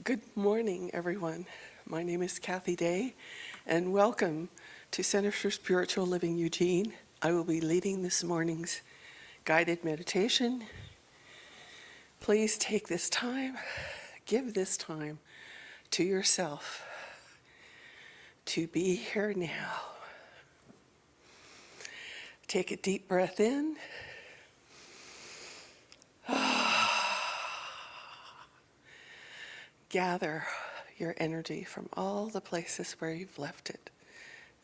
Good morning, everyone. My name is Kathy Day, and welcome to Center for Spiritual Living Eugene. I will be leading this morning's guided meditation. Please take this time, give this time to yourself to be here now. Take a deep breath in. Gather your energy from all the places where you've left it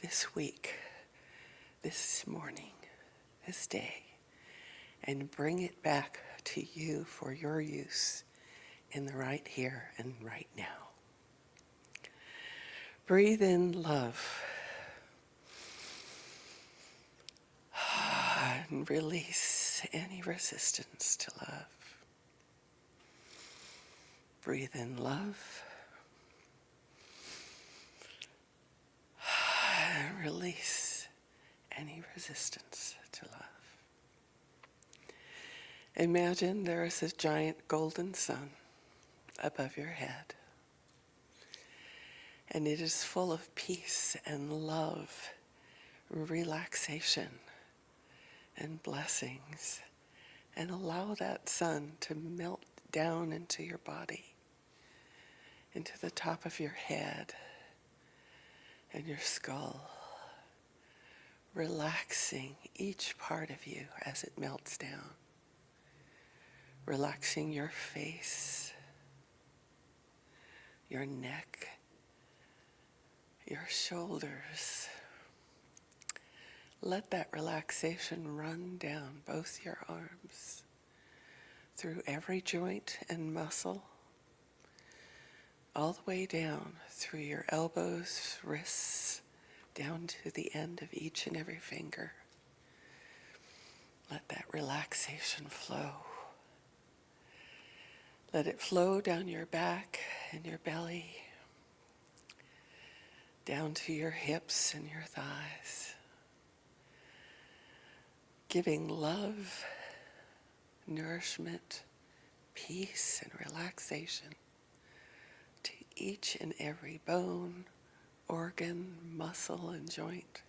this week, this morning, this day, and bring it back to you for your use in the right here and right now. Breathe in love and release any resistance to love. Breathe in love and release any resistance to love. Imagine there is a giant golden sun above your head, and it is full of peace and love, relaxation and blessings, and allow that sun to melt down into your body, into the top of your head and your skull, relaxing each part of you as it melts down, relaxing your face, your neck, your shoulders. Let that relaxation run down both your arms, through every joint and muscle, all the way down through your elbows, wrists, down to the end of each and every finger. Let that relaxation flow. Let it flow down your back and your belly, down to your hips and your thighs, giving love, nourishment, peace, and relaxation to each and every bone, organ, muscle, and joint.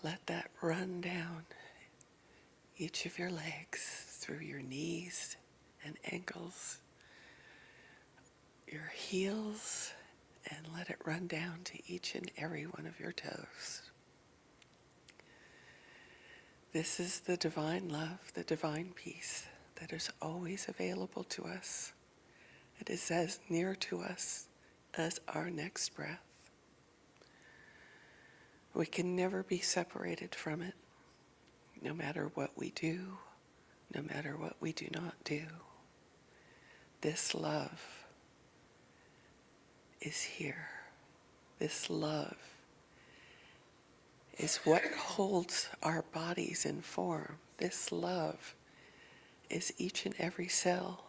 Let that run down each of your legs, through your knees and ankles, your heels, and let it run down to each and every one of your toes. This is the divine love, the divine peace that is always available to us. It is as near to us as our next breath. We can never be separated from it, no matter what we do, no matter what we do not do. This love is here. This love is what holds our bodies in form. This love is each and every cell,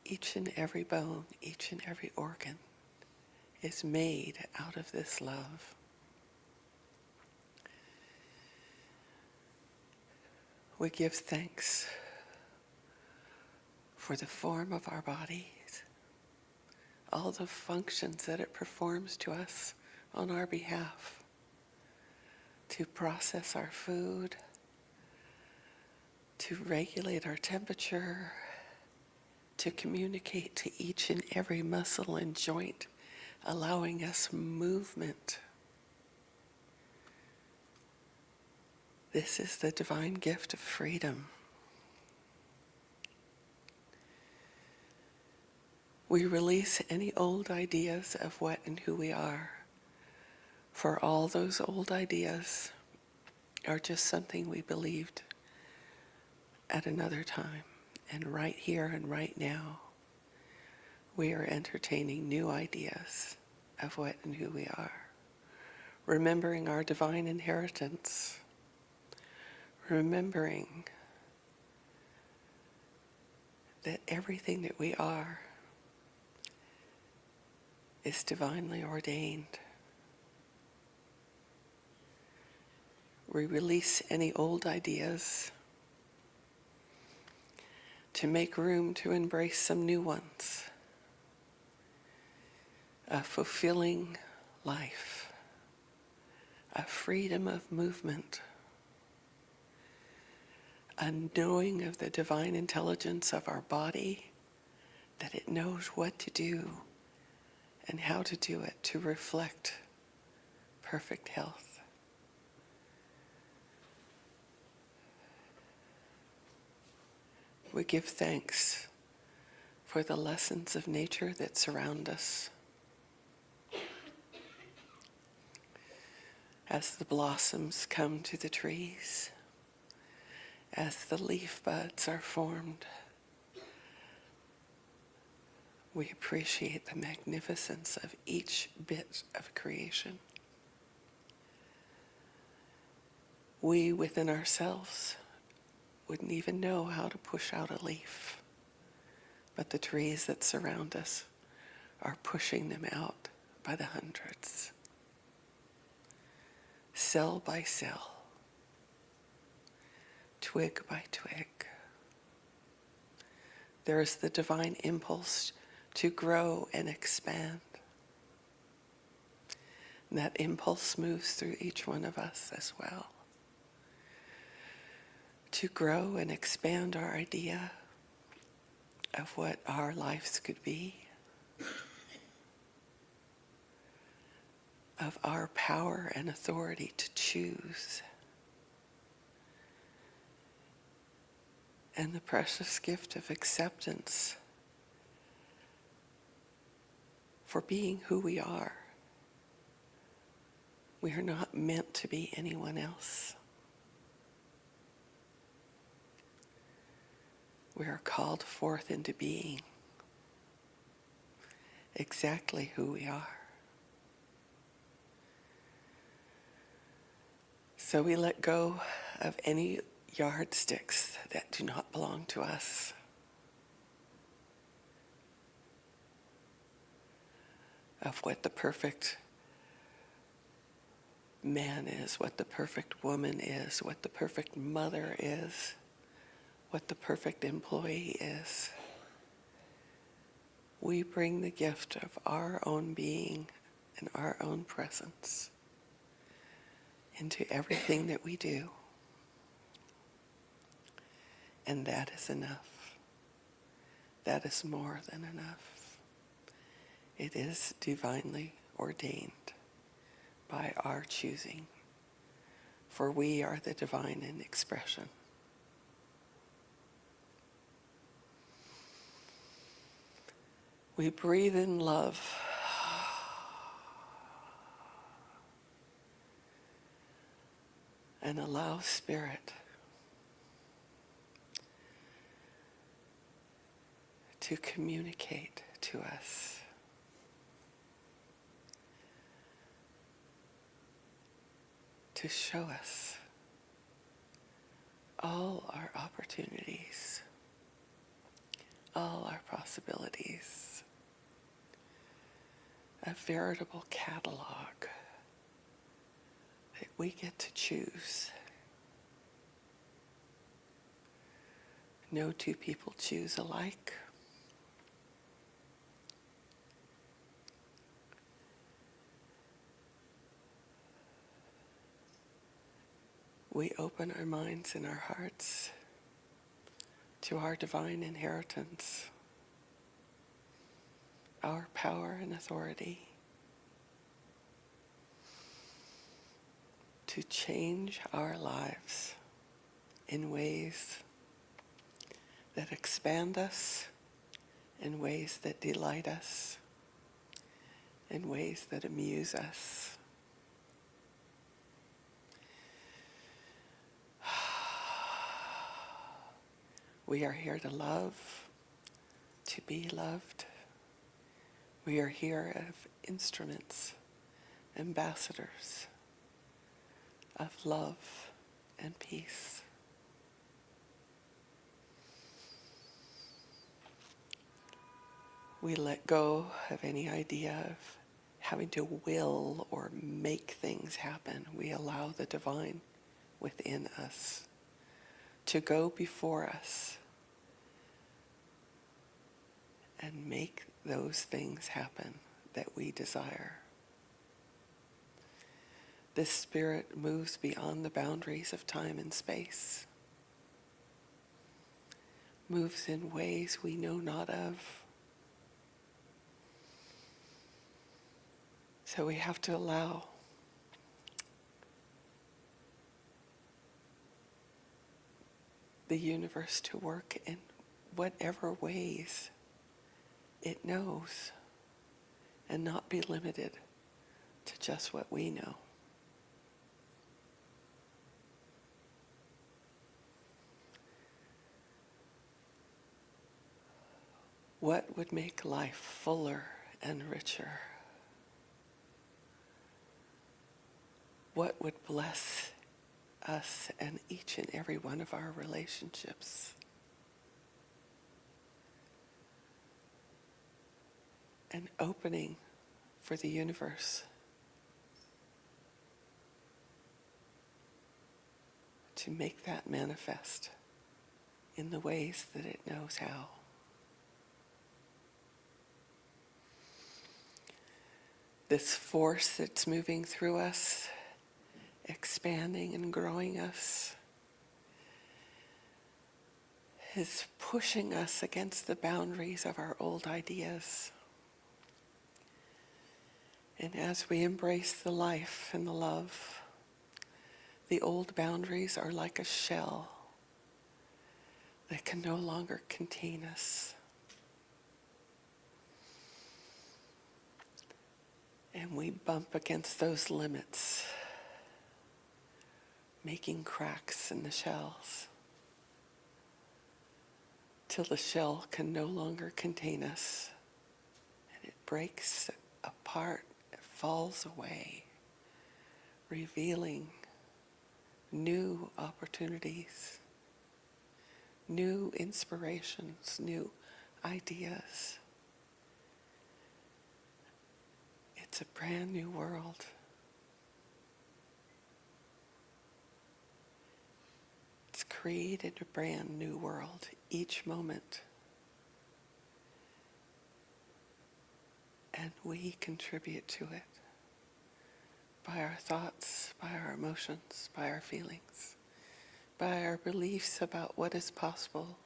each and every bone, each and every organ is made out of this love. We give thanks for the form of our bodies, all the functions that it performs to us on our behalf, to process our food, to regulate our temperature, to communicate to each and every muscle and joint, allowing us movement. This is the divine gift of freedom. We release any old ideas of what and who we are, for all those old ideas are just something we believed at another time. And right here and right now, we are entertaining new ideas of what and who we are, remembering our divine inheritance, remembering that everything that we are is divinely ordained. We release any old ideas to make room to embrace some new ones. a fulfilling life, a freedom of movement, a knowing of the divine intelligence of our body, that it knows what to do and how to do it to reflect perfect health. We give thanks for the lessons of nature that surround us. As the blossoms come to the trees, as the leaf buds are formed, we appreciate the magnificence of each bit of creation. We within ourselves wouldn't even know how to push out a leaf, but the trees that surround us are pushing them out by the hundreds, cell by cell, twig by twig. There is the divine impulse to grow and expand. And that impulse moves through each one of us as well. To grow and expand our idea of what our lives could be, of our power and authority to choose, and the precious gift of acceptance for being who we are. We are not meant to be anyone else. We are called forth into being exactly who we are. So we let go of any yardsticks that do not belong to us. Of what the perfect man is, what the perfect woman is, what the perfect mother is, what the perfect employee is. We bring the gift of our own being and our own presence into everything that we do. And that is enough. That is more than enough. It is divinely ordained by our choosing, for we are the divine in expression. We breathe in love. And allow Spirit to communicate to us. To show us all our opportunities, all our possibilities, a veritable catalog that we get to choose. No two people choose alike. We open our minds and our hearts to our divine inheritance, our power and authority to change our lives in ways that expand us, in ways that delight us, in ways that amuse us. We are here to love, to be loved. We are here as instruments, ambassadors of love and peace. We let go of any idea of having to will or make things happen. We allow the divine within us to go before us and make those things happen that we desire. This spirit moves beyond the boundaries of time and space, moves in ways we know not of. So we have to allow the universe to work in whatever ways it knows, and not be limited to just what we know. What would make life fuller and richer? What would bless us and each and every one of our relationships? An opening for the universe to make that manifest in the ways that it knows how. This force that's moving through us, expanding and growing us, is pushing us against the boundaries of our old ideas. And as we embrace the life and the love, the old boundaries are like a shell that can no longer contain us. And we bump against those limits, making cracks in the shells, till the shell can no longer contain us, and it breaks apart, it falls away, revealing new opportunities, new inspirations, new ideas. It's a brand new world. It's created a brand new world each moment. And we contribute to it by our thoughts, by our emotions, by our feelings, by our beliefs about what is possible,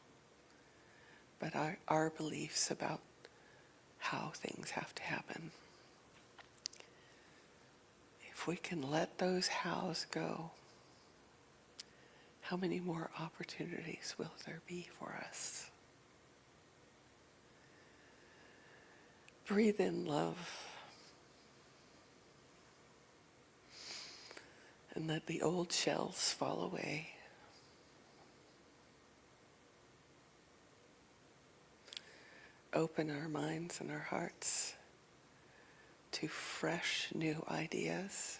but our beliefs about how things have to happen. If we can let those hows go, how many more opportunities will there be for us? Breathe in love, and let the old shells fall away. Open our minds and our hearts to fresh new ideas.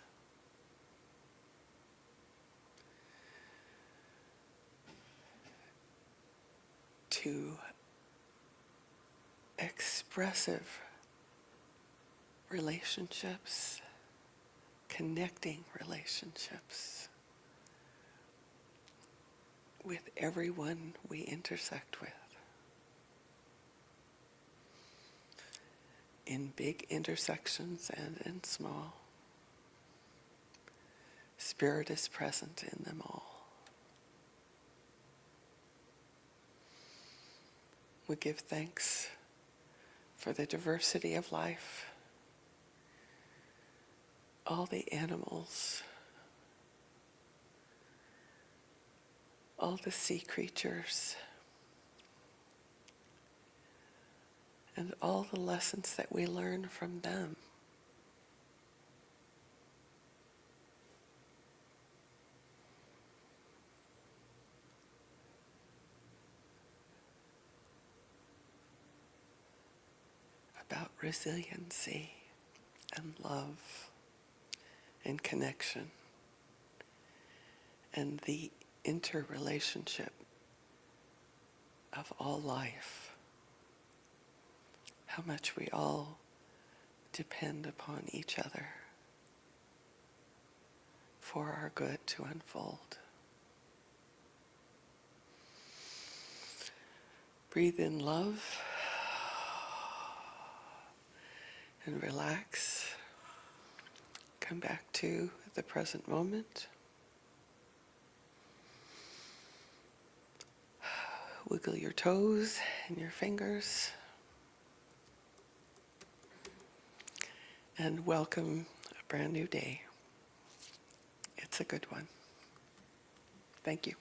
To expressive relationships, connecting relationships with everyone we intersect with. In big intersections and in small. Spirit is present in them all. We give thanks for the diversity of life, all the animals, all the sea creatures, and all the lessons that we learn from them. About resiliency and love and connection and the interrelationship of all life. How much we all depend upon each other for our good to unfold. Breathe in love and relax. Come back to the present moment. Wiggle your toes and your fingers. And welcome a brand new day. It's a good one. Thank you.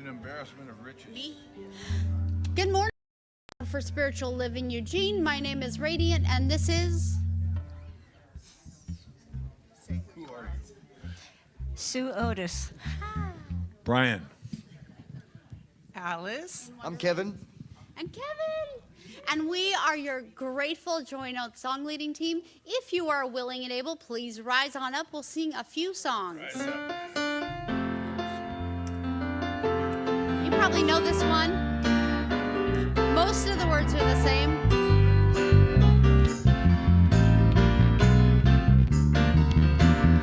an embarrassment of riches. Me? Good morning for Spiritual Living Eugene. My name is Radiant, and this is Who are you? Sue Otis. Brian. Alice. I'm Kevin. and Kevin. And we are your grateful Joy Note song leading team. If you are willing and able, please rise on up. We'll sing a few songs. You probably know this one. Most of the words are the same.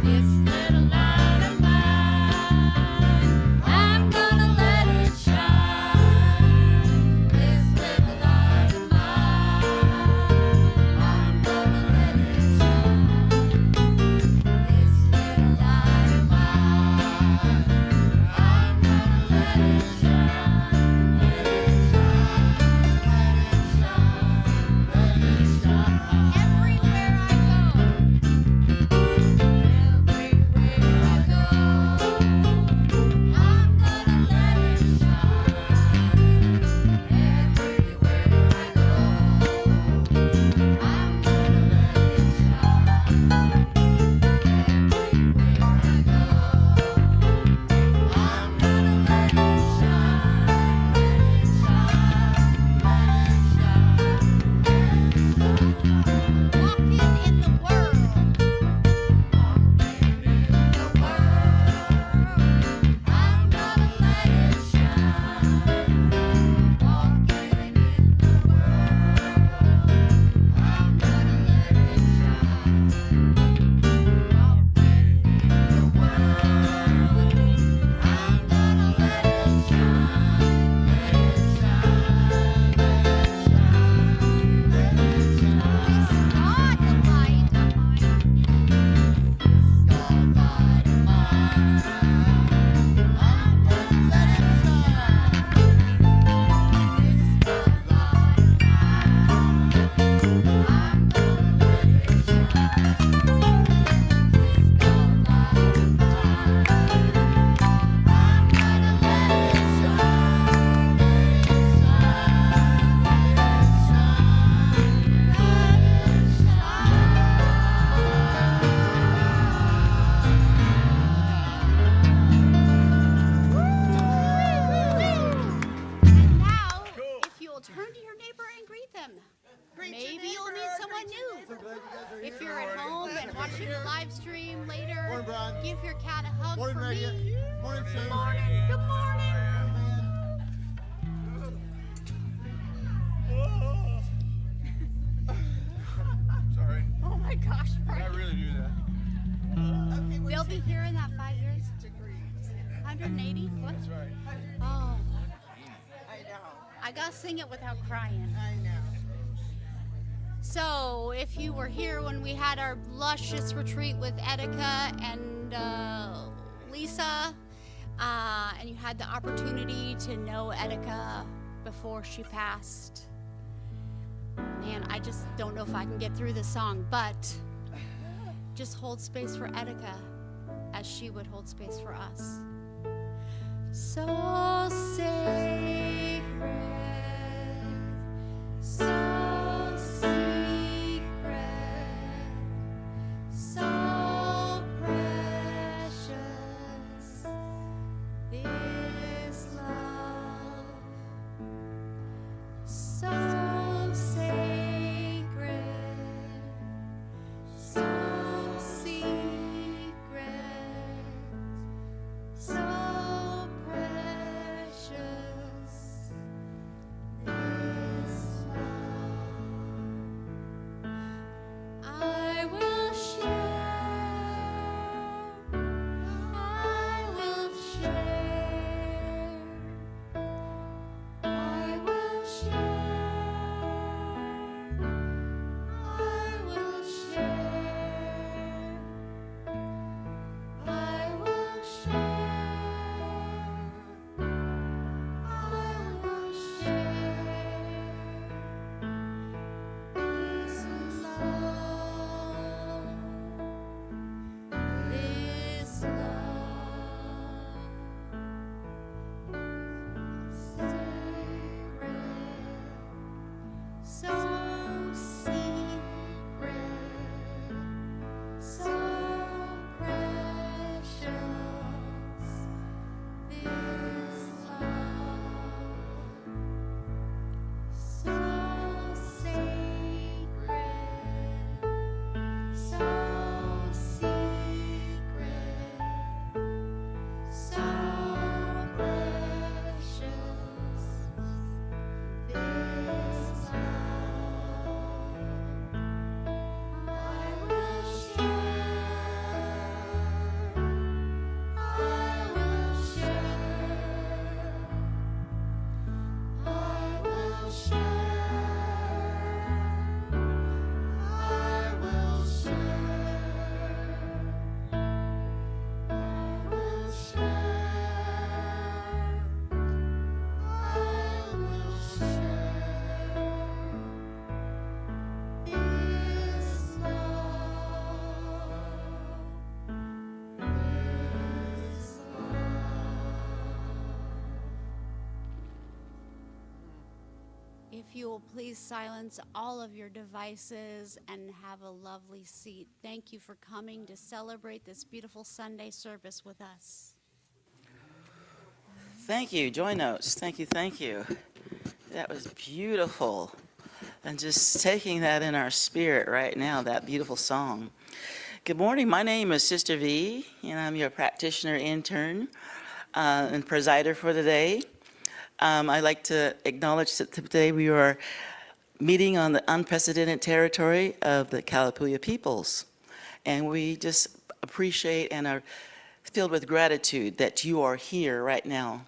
This little light of mine, I'm gonna let it shine. This little light of mine, I'm gonna let it shine. This little light of mine, I'm gonna let it shine. Let it shine, let it shine, let it shine. Everywhere I go. Everywhere I go, I'm gonna let it shine. Everywhere I go, I'm gonna let it shine. Everywhere I go, I'm gonna let it shine. Walking in the world. I'm gonna let it shine. Walking in the world, I'm gonna let it shine. Walking in the world, I'm gonna let it shine. Let it shine, let it shine, let it shine. This God light of mine. God light of mine, I'm gonna let it shine. This God light of mine, I'm gonna let it shine. This God light of mine, I'm gonna let it shine. Let it And now, if you'll turn to your neighbor and greet them. Maybe you'll meet someone new. If you're at home and watching the live stream later, Morning, Brian. give your cat a hug Morning, for Radiant. me. Morning, Sue. Good morning. Good morning. Sorry. Oh my gosh, I Brian. really do that. They'll be here in that 5 years. 180? What? That's right. Oh, I know. I gotta sing it without crying. I know. So, if you were here when we had our luscious retreat with Etika and Lisa, and you had the opportunity to know Etika before she passed, man, I just don't know if I can get through this song, but just hold space for Etika as she would hold space for us. So sacred, so secret, so precious, this love. So sacred, so secret, so precious, this love. if you will please silence all of your devices and have a lovely seat. Thank you for coming to celebrate this beautiful Sunday service with us. Thank you, Joy Notes. Thank you, thank you. That was beautiful. And just taking that in our spirit right now, that beautiful song. Good morning. My name is Sister V, and I'm your practitioner intern and presider for the day. I'd like to acknowledge that today we are meeting on the unprecedented territory of the Kalapuya peoples. And we just appreciate and are filled with gratitude that you are here right now.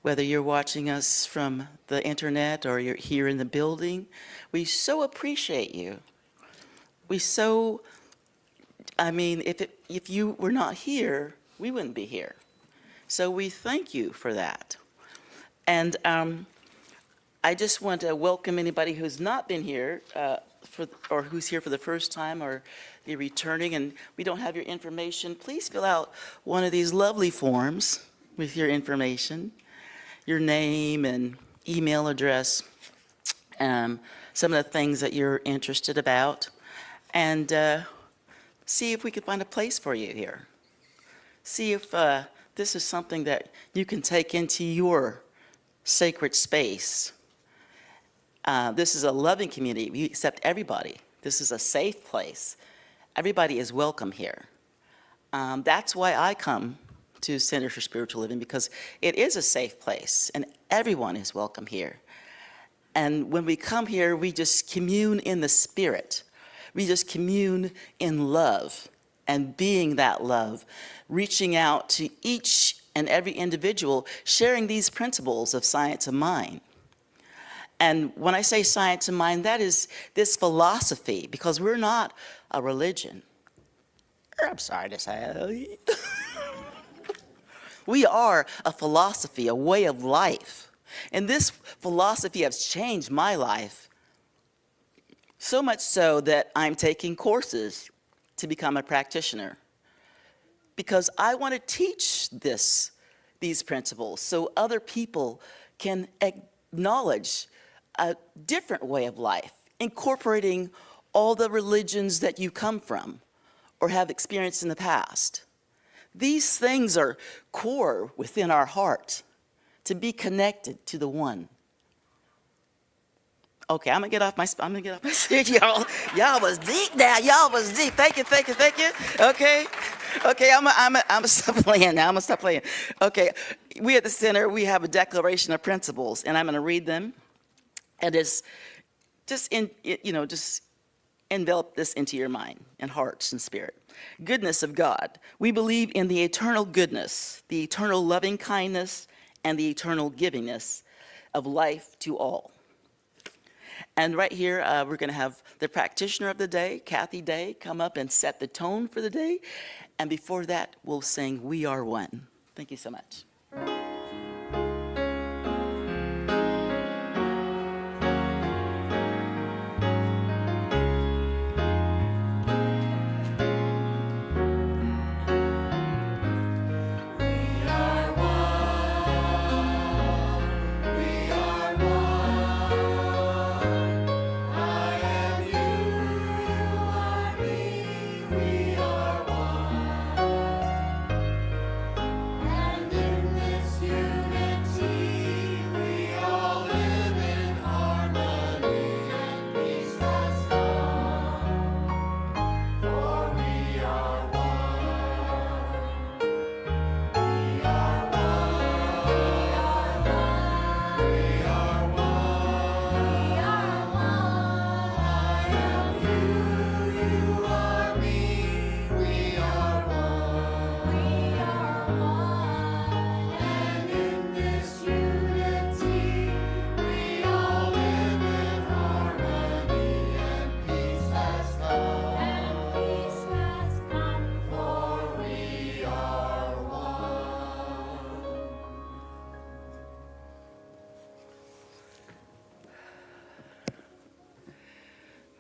Whether you're watching us from the internet or you're here in the building, we so appreciate you. If you were not here, we wouldn't be here. So we thank you for that. And I just want to welcome anybody who's not been here or who's here for the first time or you're returning and we don't have your information. Please fill out one of these lovely forms with your information, your name and email address, some of the things that you're interested about, and see if we can find a place for you here. See if this is something that you can take into your sacred space. This is a loving community. We accept everybody. This is a safe place. Everybody is welcome here. That's why I come to Center for Spiritual Living, because it is a safe place and everyone is welcome here. And when we come here, we just commune in the spirit. We just commune in love and being that love, reaching out to each and every individual, sharing these principles of science of mind. And when I say science of mind, that is this philosophy, because we're not a religion. I'm sorry to say. We are a philosophy, a way of life. And this philosophy has changed my life, so much so that I'm taking courses to become a practitioner. Because I want to teach these principles so other people can acknowledge a different way of life, incorporating all the religions that you come from or have experienced in the past. These things are core within our heart to be connected to the one. Okay, I'm gonna get off my seat, y'all. Y'all was deep now. Y'all was deep. Thank you. Okay, I'm gonna stop playing now. Okay, we at the center, we have a declaration of principles, and I'm gonna read them, and just envelop this into your mind and hearts and spirit. Goodness of God. We believe in the eternal goodness, the eternal loving kindness, and the eternal givingness of life to all. And right here, we're going to have the practitioner of the day, Kathy Day, come up and set the tone for the day. And before that, we'll sing We Are One. Thank you so much.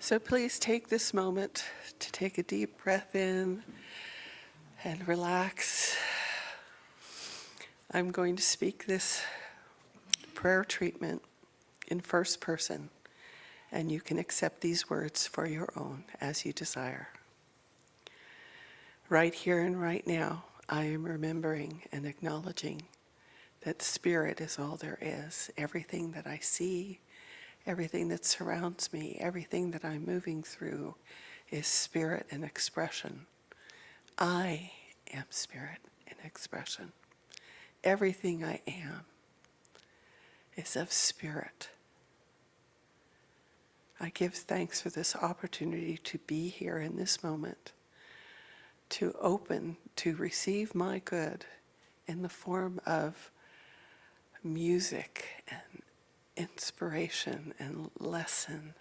So please take this moment to take a deep breath in and relax. I'm going to speak this prayer treatment in first person, and you can accept these words for your own as you desire. Right here and right now, I am remembering and acknowledging that spirit is all there is. Everything that I see, everything that surrounds me, everything that I'm moving through is spirit and expression. I am spirit and expression. Everything I am is of spirit. I give thanks for this opportunity to be here in this moment, to open, to receive my good in the form of music and inspiration and lesson,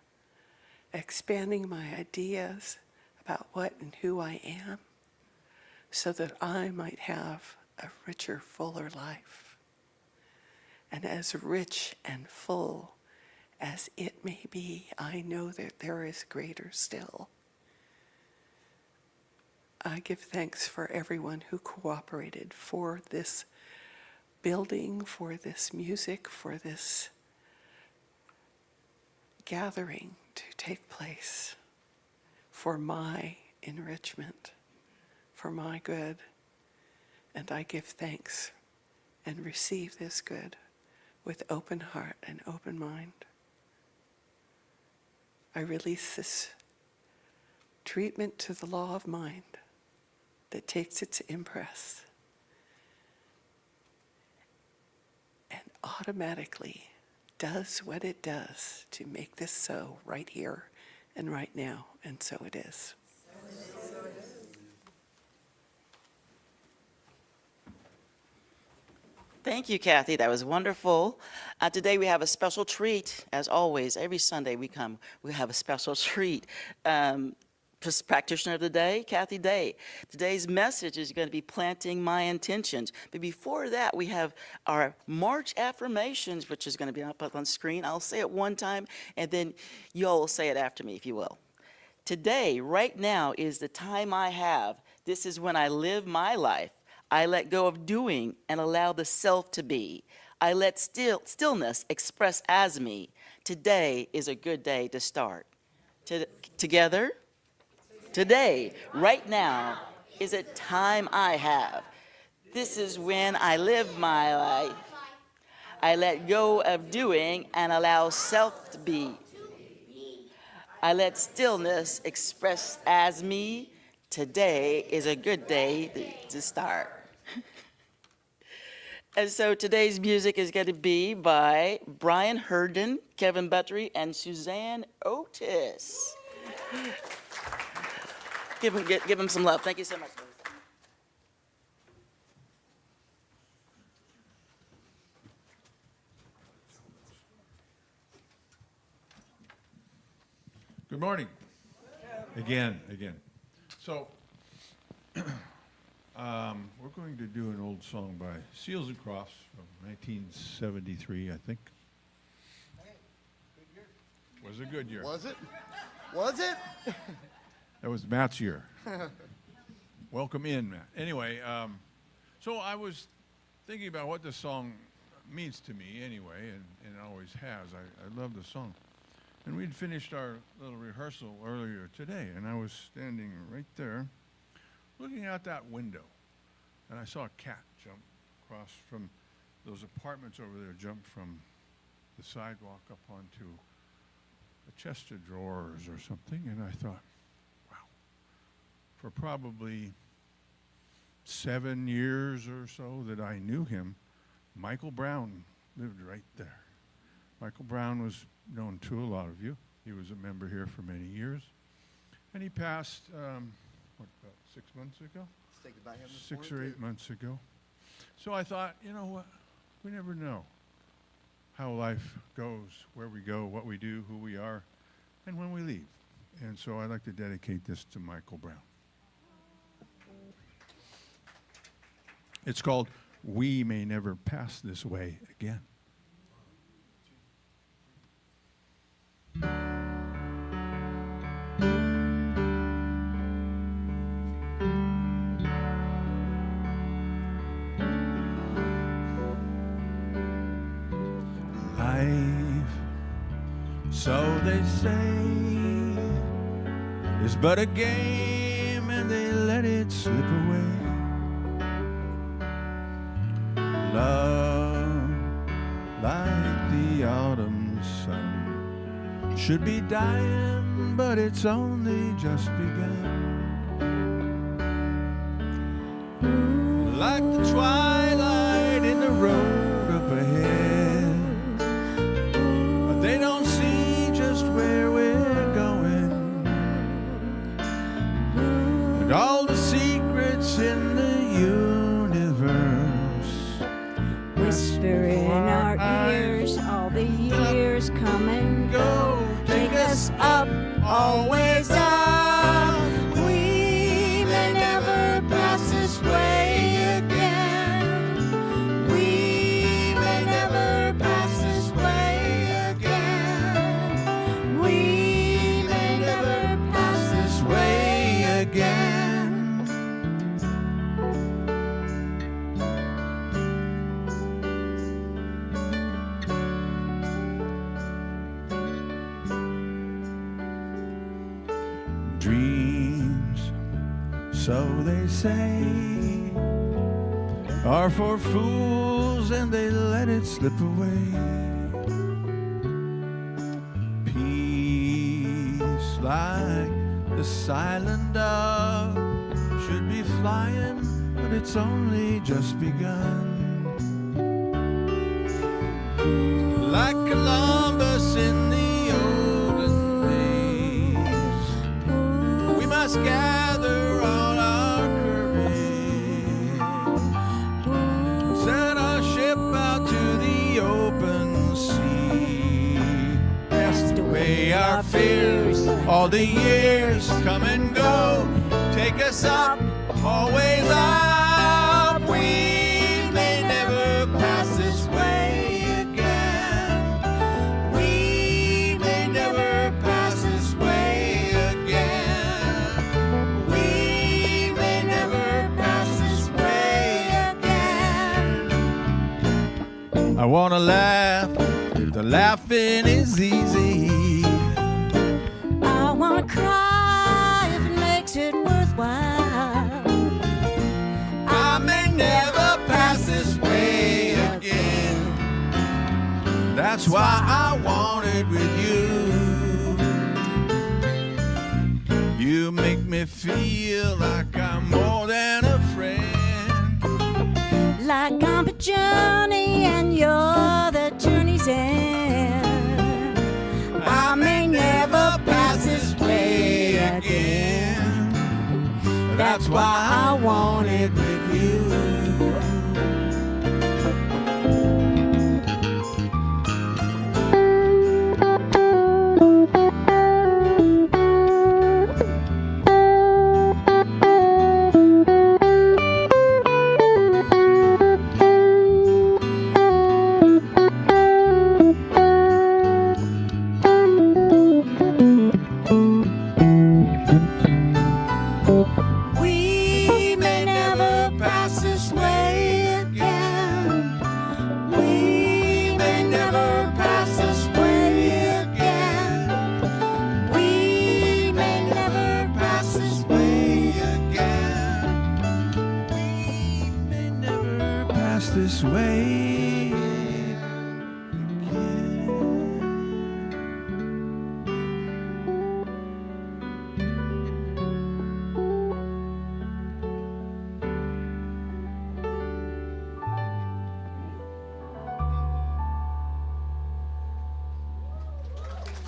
expanding my ideas about what and who I am so that I might have a richer, fuller life. And as rich and full as it may be, I know that there is greater still. I give thanks for everyone who cooperated for this building, for this music, for this gathering to take place, for my enrichment, for my good. And I give thanks and receive this good with open heart and open mind. I release this treatment to the law of mind that takes its impress and automatically does what it does to make this so right here and right now, and so it is. Thank you, Kathy. That was wonderful. Today we have a special treat, as always. Every Sunday we come, we have a special treat. Practitioner of the day, Kathy Day. Today's message is going to be planting my intentions. But before that, we have our March affirmations, which is going to be up on screen. I'll say it one time, and then you'll say it after me, if you will. Today, right now, is the time I have. This is when I live my life. I let go of doing and allow the self to be. I let stillness express as me. Today is a good day to start. Together? Today, right now, is a time I have. This is when I live my life. I let go of doing and allow self to be. I let stillness express as me. Today is a good day to start. And so today's music is going to be by Brian Herndon, Kevin Buttery, and Suzanne Otis. Give him some love. Thank you so much. Good morning. Again. So, we're going to do an old song by Seals and Crofts from 1973, I think. Was a good year. Was it? Was it? That was Matt's year. Welcome in, Matt. Anyway, so I was thinking about what this song means to me anyway, and always has. I love the song. And we'd finished our little rehearsal earlier today, and I was standing right there looking out that window, and I saw a cat jump across from those apartments over there, jump from the sidewalk up onto a chest of drawers or something, and I thought, wow, for probably 7 years or so that I knew him, Michael Brown lived right there. Michael Brown was known to a lot of you. He was a member here for many years. And he passed, about 6 months ago? 6 or 8 months ago. So I thought, you know what? We never know how life goes, where we go, what we do, who we are, and when we leave. And so I'd like to dedicate this to Michael Brown. It's called We May Never Pass This Way Again. Life they say, is but a game and they let it slip away. Love, like the autumn sun, should be dying, but it's only just begun. Like the twilight in the road up ahead, but they don't see just where we're going, and all the secrets in the universe Whisper in our ears, all the years come and go. Take us up, always up. We may never pass this way again. We may never pass this way again. We may never pass this way again. Dreams, so they say, are for fools and they let it slip away. Peace, like the silent dove, should be flying, but it's only just begun. Like Columbus in the olden days, we must gather all our courage, set our ship out to the open sea, cast away our fears. All the years come and go, take us up, always up. We may never pass this way again. We may never pass this way again. We may never pass this way again. I wanna laugh if the laughing is easy. I wanna cry if it makes it worthwhile. I may never pass this way again. That's why I want it with you. You make me feel like I'm more than a friend. Like I'm a journey and you're the journey's end. I may never pass this way again. That's why I want it with you. We may never pass this way again. We may never pass this way again. We may never pass this way again. We may never pass this way again.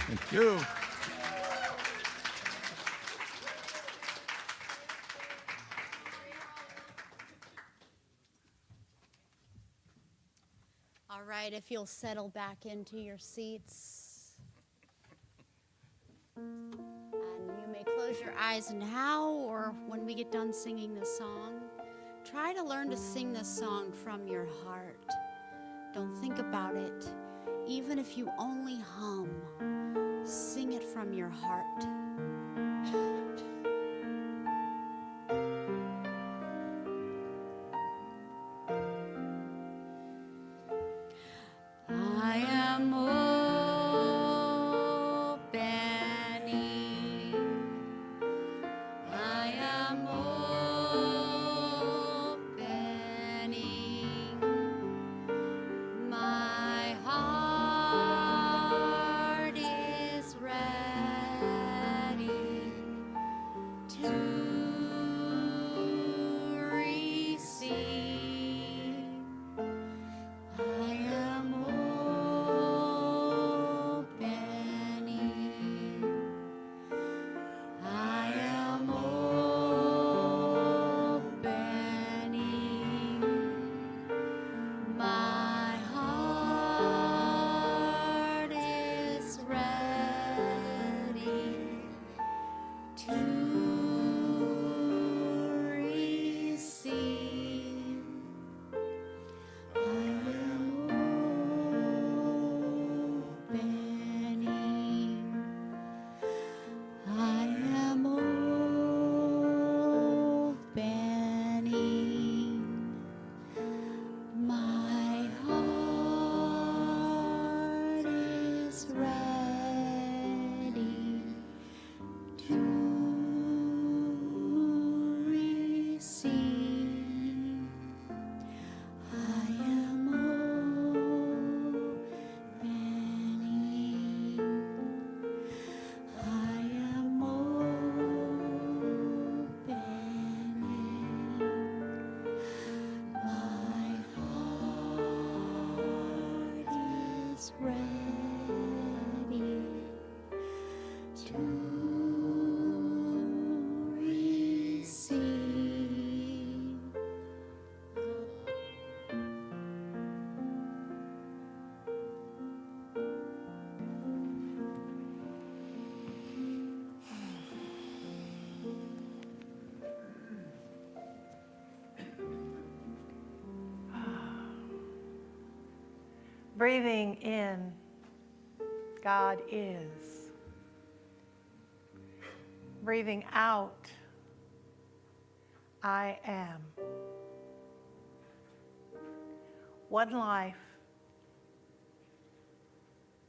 Thank you. All right, if you'll settle back into your seats. And you may close your eyes now or when we get done singing this song. Try to learn to sing this song from your heart. Don't think about it. Even if you only hum, sing it from your heart. I am open Breathing in, God is. Breathing out, I am. One life,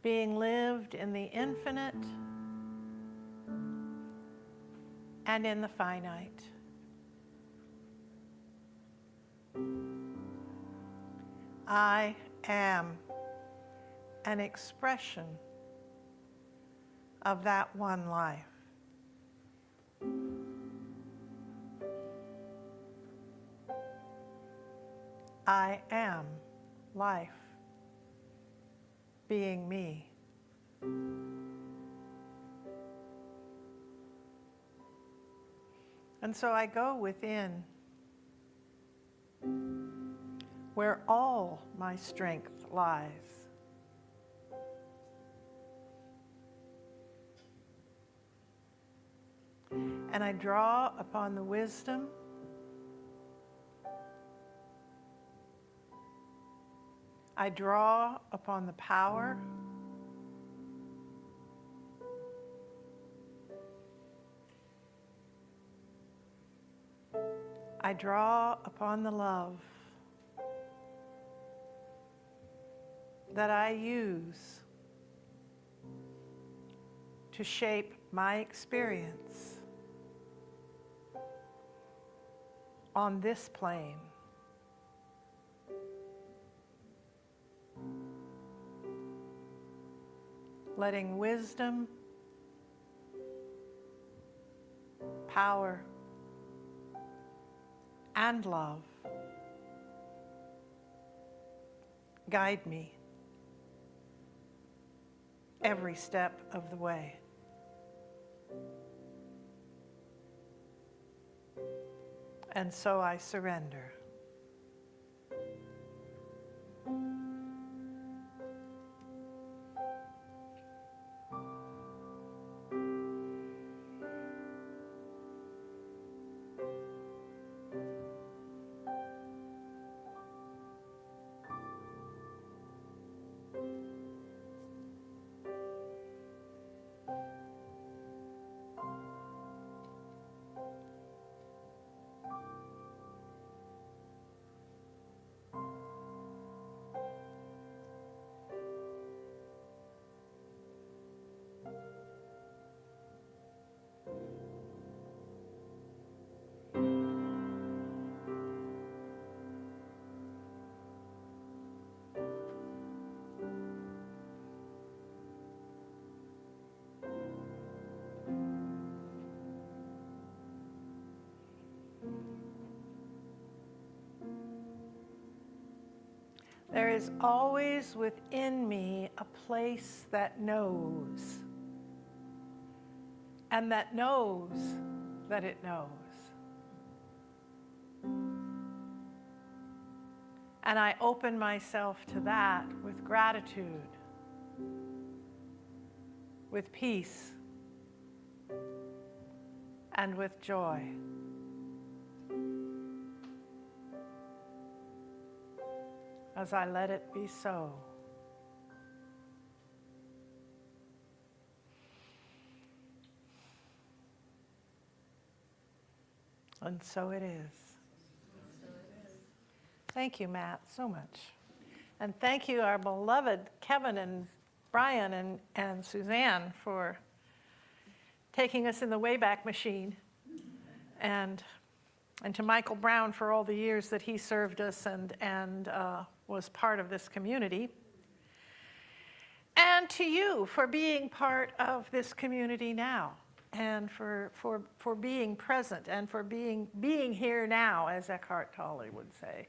being lived in the infinite and in the finite. I am an expression of that one life. I am life, being me. And so I go within, where all my strength lies. And I draw upon the wisdom I draw upon the power I draw upon the love that I use to shape my experience on this plane. Letting wisdom, power, and love guide me every step of the way. And so I surrender. There is always within me a place that knows, and that knows that it knows. And I open myself to that with gratitude, with peace, and with joy. As I let it be so. And so it is. Thank you, Matt, so much. And thank you, our beloved Kevin and Brian and Suzanne, for taking us in the Wayback Machine. And to Michael Brown for all the years that he served us and was part of this community. And to you for being part of this community now, and for being present, and for being here now, as Eckhart Tolle would say.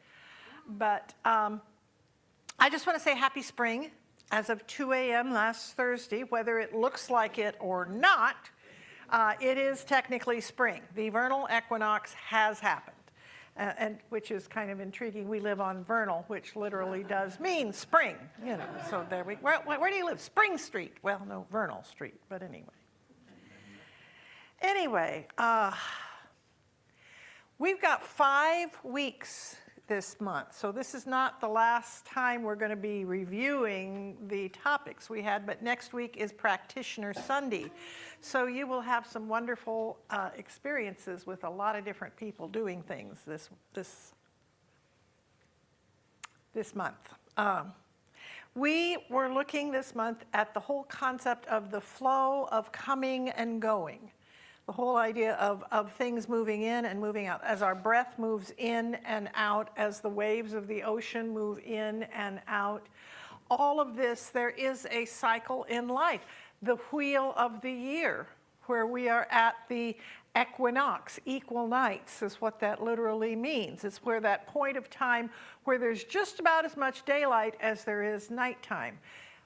But I just want to say happy spring. As of 2 a.m. last Thursday, whether it looks like it or not, it is technically spring. The vernal equinox has happened. And which is kind of intriguing. We live on Vernal, which literally does mean spring, you know. So there we. Where do you live? Spring Street. Well, no, Vernal Street. But anyway, we've got 5 weeks this month. So this is not the last time we're going to be reviewing the topics we had, but next week is Practitioner Sunday. So you will have some wonderful experiences with a lot of different people doing things this month. We were looking this month at the whole concept of the flow of coming and going. The whole idea of things moving in and moving out. As our breath moves in and out, as the waves of the ocean move in and out, all of this, there is a cycle in life. The wheel of the year, where we are at the equinox, equal nights is what that literally means. It's where that point of time where there's just about as much daylight as there is nighttime.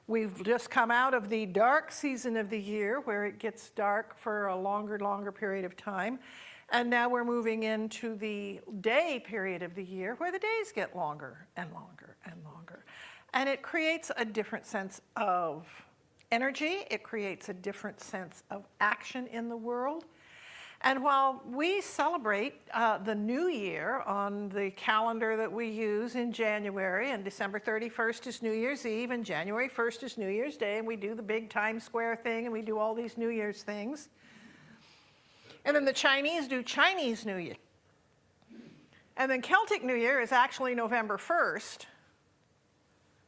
We've just come out of the dark season of the year where it gets dark for a longer period of time. And now we're moving into the day period of the year where the days get longer and longer and longer. And it creates a different sense of energy. It creates a different sense of action in the world. And while we celebrate the new year on the calendar that we use in January, and December 31st is New Year's Eve, and January 1st is New Year's Day, and we do the big Times Square thing, and we do all these New Year's things. And then the Chinese do Chinese New Year. And then Celtic New Year is actually November 1st,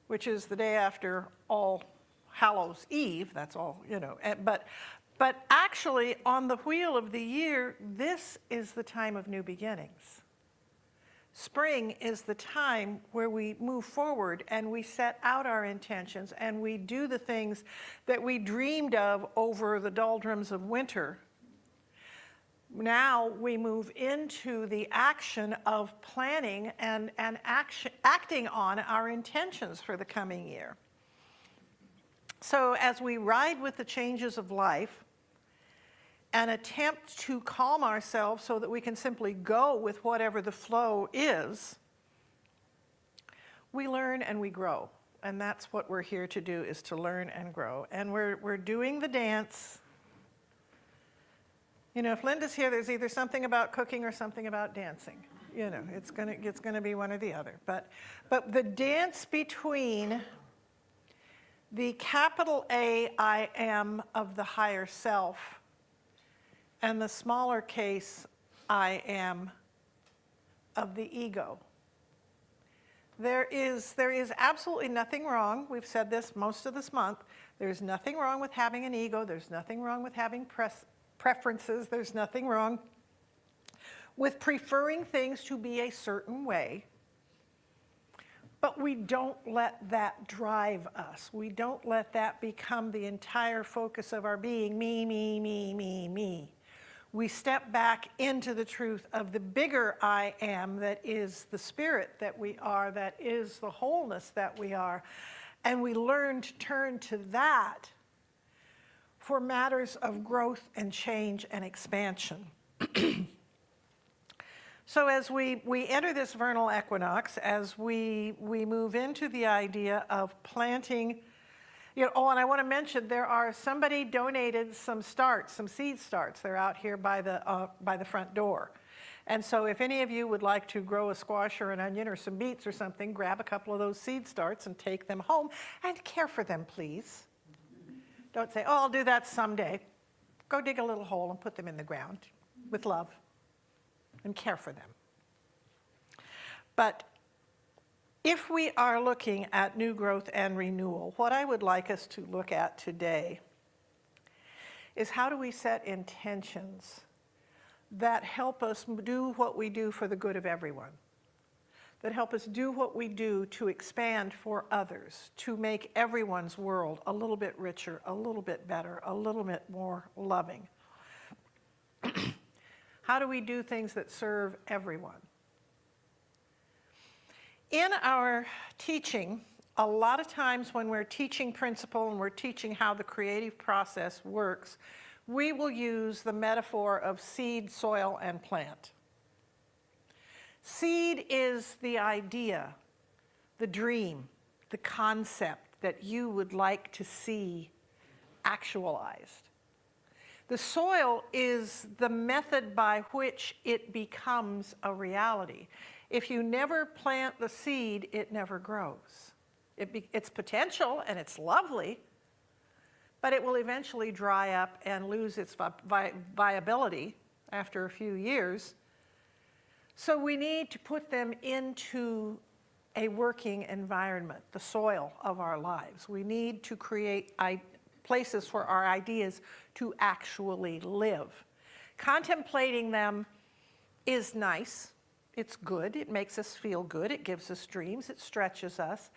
which is the day after All Hallows Eve. That's all, you know. But actually, on the wheel of the year, this is the time of new beginnings. Spring is the time where we move forward and we set out our intentions and we do the things that we dreamed of over the doldrums of winter. Now we move into the action of planning and acting on our intentions for the coming year. So as we ride with the changes of life and attempt to calm ourselves so that we can simply go with whatever the flow is, we learn and we grow. And that's what we're here to do, is to learn and grow. And we're doing the dance. You know, if Linda's here, there's either something about cooking or something about dancing. You know, it's gonna be one or the other. But the dance between the capital A, I am of the higher self, and the smaller case, I am of the ego. There is absolutely nothing wrong. We've said this most of this month. There's nothing wrong with having an ego. There's nothing wrong with having preferences. There's nothing wrong with preferring things to be a certain way. But we don't let that drive us. We don't let that become the entire focus of our being, me, me, me, me, me. We step back into the truth of the bigger I am, that is the spirit that we are, that is the wholeness that we are. And we learn to turn to that for matters of growth and change and expansion. So as we enter this vernal equinox, as we move into the idea of planting, you know, oh, and I want to mention somebody donated some seed starts. They're out here by the front door. And so if any of you would like to grow a squash or an onion or some beets or something, grab a couple of those seed starts and take them home and care for them, please. Don't say, oh, I'll do that someday. Go dig a little hole and put them in the ground with love and care for them. But if we are looking at new growth and renewal, what I would like us to look at today is how do we set intentions that help us do what we do for the good of everyone, that help us do what we do to expand for others, to make everyone's world a little bit richer, a little bit better, a little bit more loving. How do we do things that serve everyone? In our teaching, a lot of times when we're teaching principle and we're teaching how the creative process works, we will use the metaphor of seed, soil, and plant. Seed is the idea, the dream, the concept that you would like to see actualized. The soil is the method by which it becomes a reality. If you never plant the seed, it never grows. It's potential and it's lovely, but it will eventually dry up and lose its viability after a few years. So we need to put them into a working environment, the soil of our lives. We need to create places for our ideas to actually live. Contemplating them is nice. It's good. It makes us feel good. It gives us dreams. It stretches us.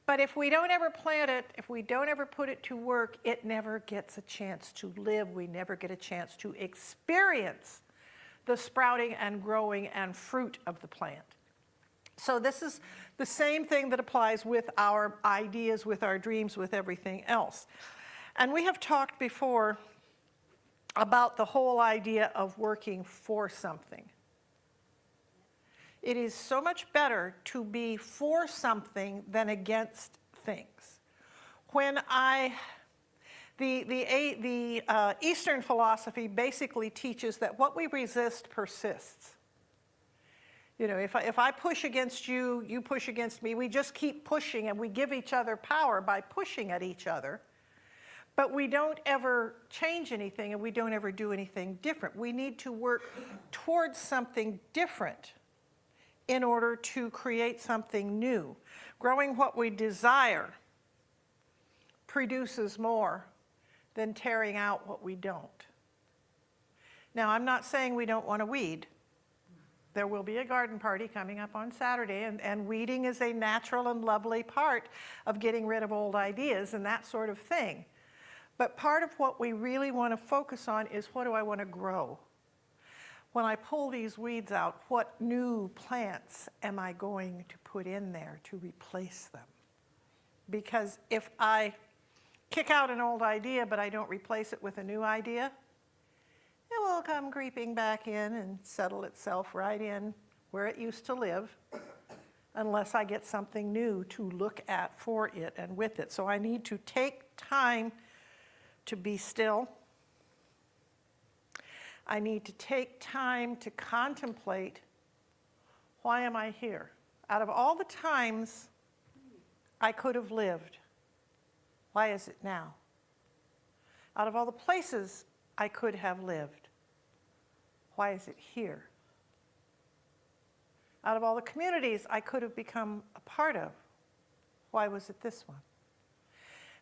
But if we don't ever plant it, if we don't ever put it to work, it never gets a chance to live. We never get a chance to experience the sprouting and growing and fruit of the plant. So this is the same thing that applies with our ideas, with our dreams, with everything else. And we have talked before about the whole idea of working for something. It is so much better to be for something than against things. When the Eastern philosophy basically teaches that what we resist persists. You know, if I push against you, you push against me. We just keep pushing, and we give each other power by pushing at each other. But we don't ever change anything, and we don't ever do anything different. We need to work towards something different in order to create something new. Growing what we desire produces more than tearing out what we don't. Now, I'm not saying we don't want to weed. There will be a garden party coming up on Saturday, and weeding is a natural and lovely part of getting rid of old ideas and that sort of thing. But part of what we really want to focus on is, what do I want to grow? When I pull these weeds out, what new plants am I going to put in there to replace them? Because if I kick out an old idea but I don't replace it with a new idea, it will come creeping back in and settle itself right in where it used to live, unless I get something new to look at for it and with it. So I need to take time to be still. I need to take time to contemplate, why am I here? Out of all the times I could have lived, why is it now? Out of all the places I could have lived, why is it here? Out of all the communities I could have become a part of, why was it this one?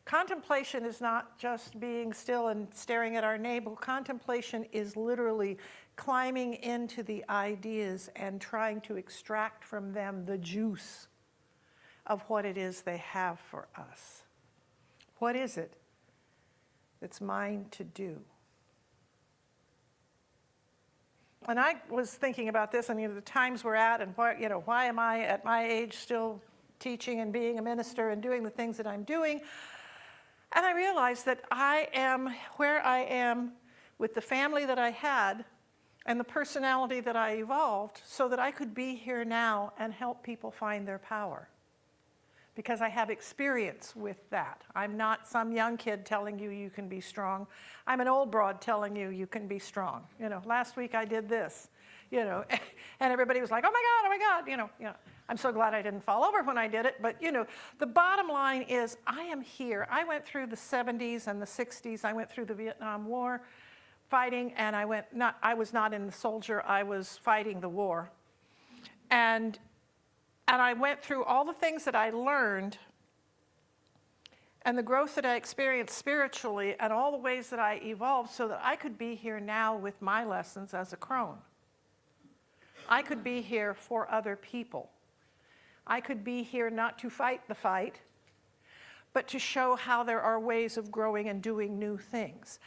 Contemplation is not just being still and staring at our navel. Contemplation is literally climbing into the ideas and trying to extract from them the juice of what it is they have for us. What is it that's mine to do? And I was thinking about this, and the times we're at, and why am I at my age still teaching and being a minister and doing the things that I'm doing? And I realized that I am where I am with the family that I had and the personality that I evolved so that I could be here now and help people find their power. Because I have experience with that. I'm not some young kid telling you you can be strong. I'm an old broad telling you you can be strong. Last week I did this, and everybody was like, oh my God, I'm so glad I didn't fall over when I did it, but the bottom line is I am here. I went through the 70s and the 60s. I went through the Vietnam War fighting, and I was not in the soldier, I was fighting the war. And I went through all the things that I learned and the growth that I experienced spiritually and all the ways that I evolved so that I could be here now with my lessons as a crone. I could be here for other people. I could be here not to fight the fight, but to show how there are ways of growing and doing new things.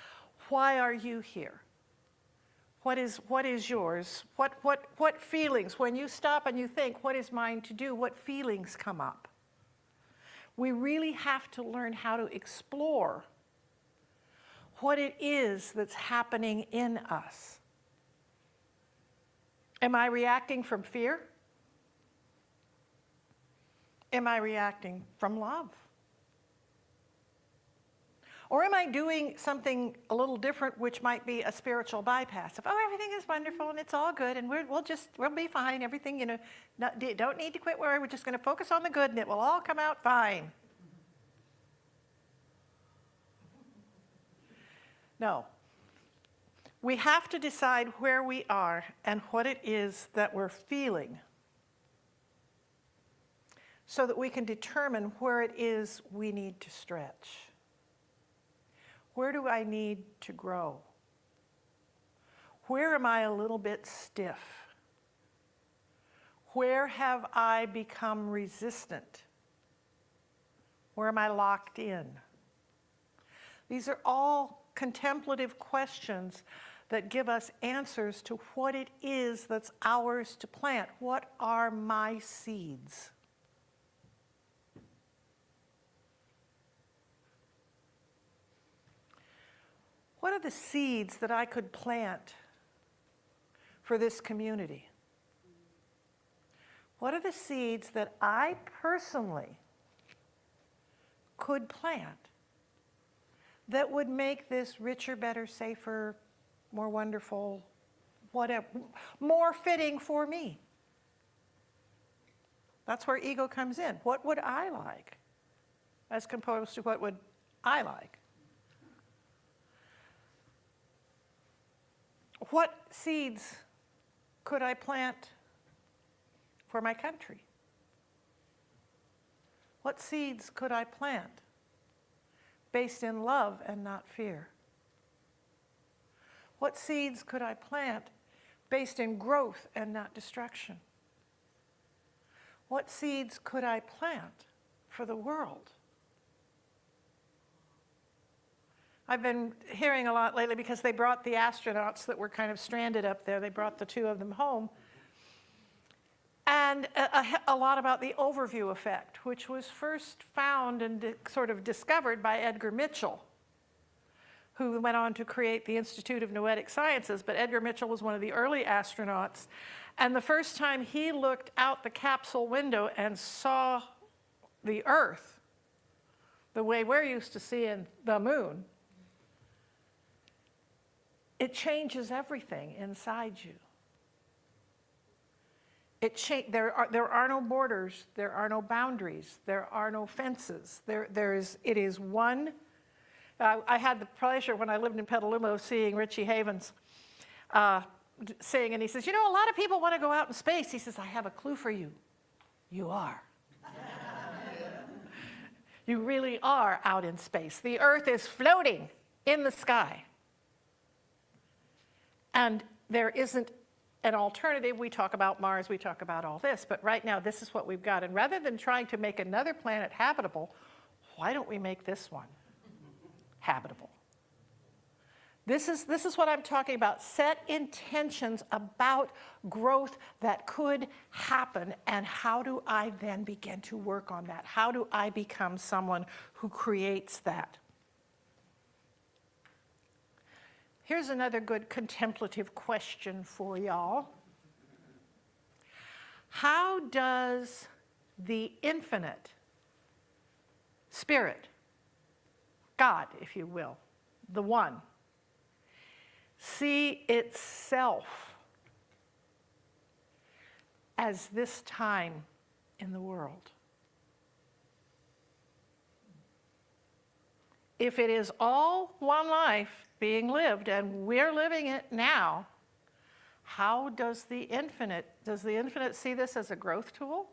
Why are you here? What is yours? What feelings, when you stop and you think, what is mine to do, what feelings come up? We really have to learn how to explore what it is that's happening in us. Am I reacting from fear? Am I reacting from love? Or am I doing something a little different, which might be a spiritual bypass of, oh, everything is wonderful and it's all good and we'll be fine. Everything, you know, don't need to quit worrying. We're just going to focus on the good and it will all come out fine. No. We have to decide where we are and what it is that we're feeling so that we can determine where it is we need to stretch. Where do I need to grow? Where am I a little bit stiff? Where have I become resistant? Where am I locked in? These are all contemplative questions that give us answers to what it is that's ours to plant. What are my seeds? What are the seeds that I could plant for this community? What are the seeds that I personally could plant that would make this richer, better, safer, more wonderful, whatever, more fitting for me? That's where ego comes in. What would I like as opposed to what would I like? What seeds could I plant for my country? What seeds could I plant based in love and not fear? What seeds could I plant based in growth and not destruction? What seeds could I plant for the world? I've been hearing a lot lately because they brought the astronauts that were kind of stranded up there. They brought the two of them home. And a lot about the overview effect, which was first found and sort of discovered by Edgar Mitchell, who went on to create the Institute of Noetic Sciences. But Edgar Mitchell was one of the early astronauts. And the first time he looked out the capsule window and saw the Earth, the way we're used to seeing the moon, it changes everything inside you. There are no borders, there are no boundaries, there are no fences. It is one. I had the pleasure when I lived in Petaluma of seeing Richie Havens sing, and he says, you know, a lot of people want to go out in space. He says, I have a clue for you. You are. You really are out in space. The Earth is floating in the sky. And there isn't an alternative. We talk about Mars, we talk about all this, but right now this is what we've got. And rather than trying to make another planet habitable, why don't we make this one habitable? This is what I'm talking about. Set intentions about growth that could happen, and how do I then begin to work on that? How do I become someone who creates that? Here's another good contemplative question for y'all. How does the infinite spirit, God, if you will, the one, see itself as this time in the world? If it is all one life being lived, and we're living it now, how does the infinite see this as a growth tool?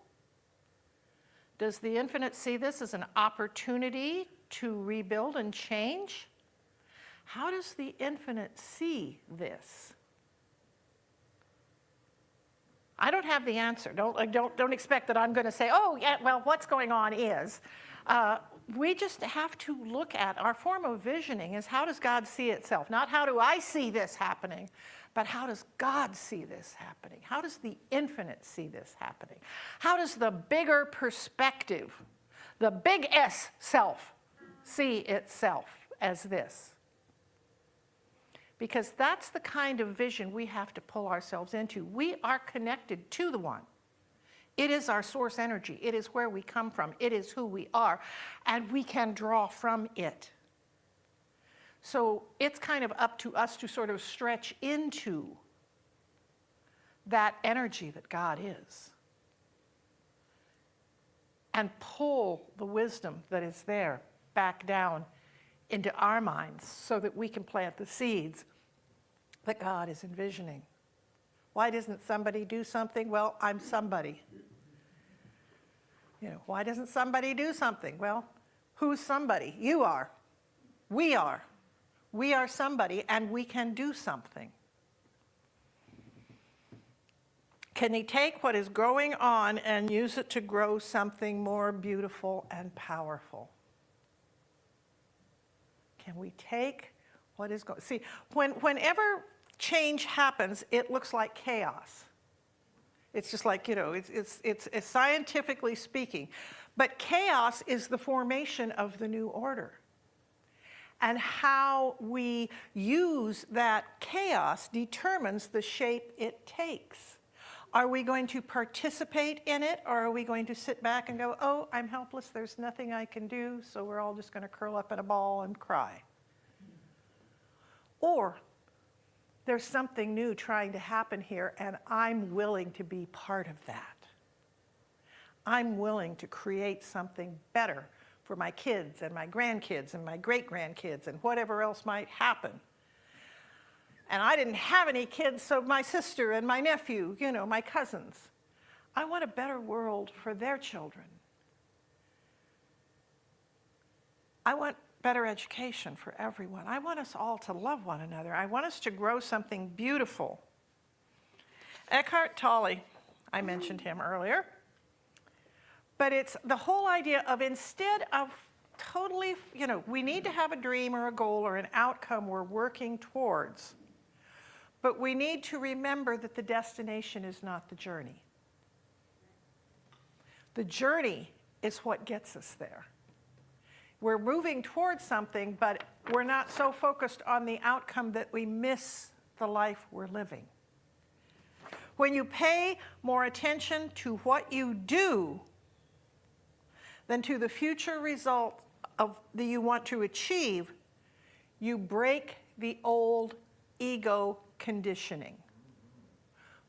Does the infinite see this as an opportunity to rebuild and change? How does the infinite see this? I don't have the answer. Don't expect that I'm going to say, oh, yeah, well, what's going on is. We just have to look at our form of visioning is how does God see itself? Not how do I see this happening, but how does God see this happening? How does the infinite see this happening? How does the bigger perspective, the big S self, see itself as this? Because that's the kind of vision we have to pull ourselves into. We are connected to the one. It is our source energy. It is where we come from. It is who we are. And we can draw from it. So it's kind of up to us to sort of stretch into that energy that God is and pull the wisdom that is there back down into our minds so that we can plant the seeds that God is envisioning. Why doesn't somebody do something? Well, I'm somebody. You know, why doesn't somebody do something? Well, who's somebody? You are. We are. We are somebody, and we can do something. Can he take what is going on and use it to grow something more beautiful and powerful? Can we take what is going? See, whenever change happens, it looks like chaos. It's just like, you know, it's scientifically speaking. But chaos is the formation of the new order. And how we use that chaos determines the shape it takes. Are we going to participate in it, or are we going to sit back and go, oh, I'm helpless, there's nothing I can do, so we're all just going to curl up in a ball and cry? Or there's something new trying to happen here, and I'm willing to be part of that. I'm willing to create something better for my kids and my grandkids and my great-grandkids and whatever else might happen. And I didn't have any kids, so my sister and my nephew, you know, my cousins. I want a better world for their children. I want better education for everyone. I want us all to love one another. I want us to grow something beautiful. Eckhart Tolle, I mentioned him earlier, but it's the whole idea of instead of totally, you know, we need to have a dream or a goal or an outcome we're working towards, but we need to remember that the destination is not the journey. The journey is what gets us there. We're moving towards something, but we're not so focused on the outcome that we miss the life we're living. When you pay more attention to what you do than to the future result that you want to achieve, you break the old ego conditioning.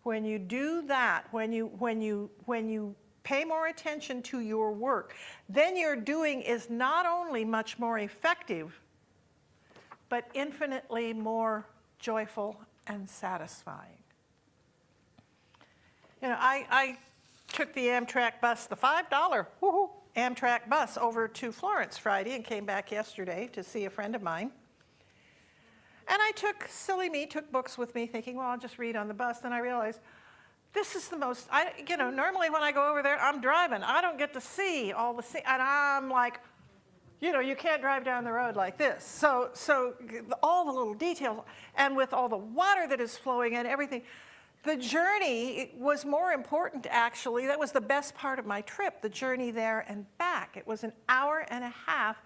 When you do that, when you pay more attention to your work, then your doing is not only much more effective, but infinitely more joyful and satisfying. You know, I took the Amtrak bus, the $5 Amtrak bus over to Florence Friday and came back yesterday to see a friend of mine. And I took books with me thinking, well, I'll just read on the bus. Then I realized, this is the most, normally when I go over there, I'm driving. I don't get to see all the, and I'm like, you can't drive down the road like this. So all the little details, and with all the water that is flowing and everything, the journey was more important, actually. That was the best part of my trip, the journey there and back. It was an hour and a half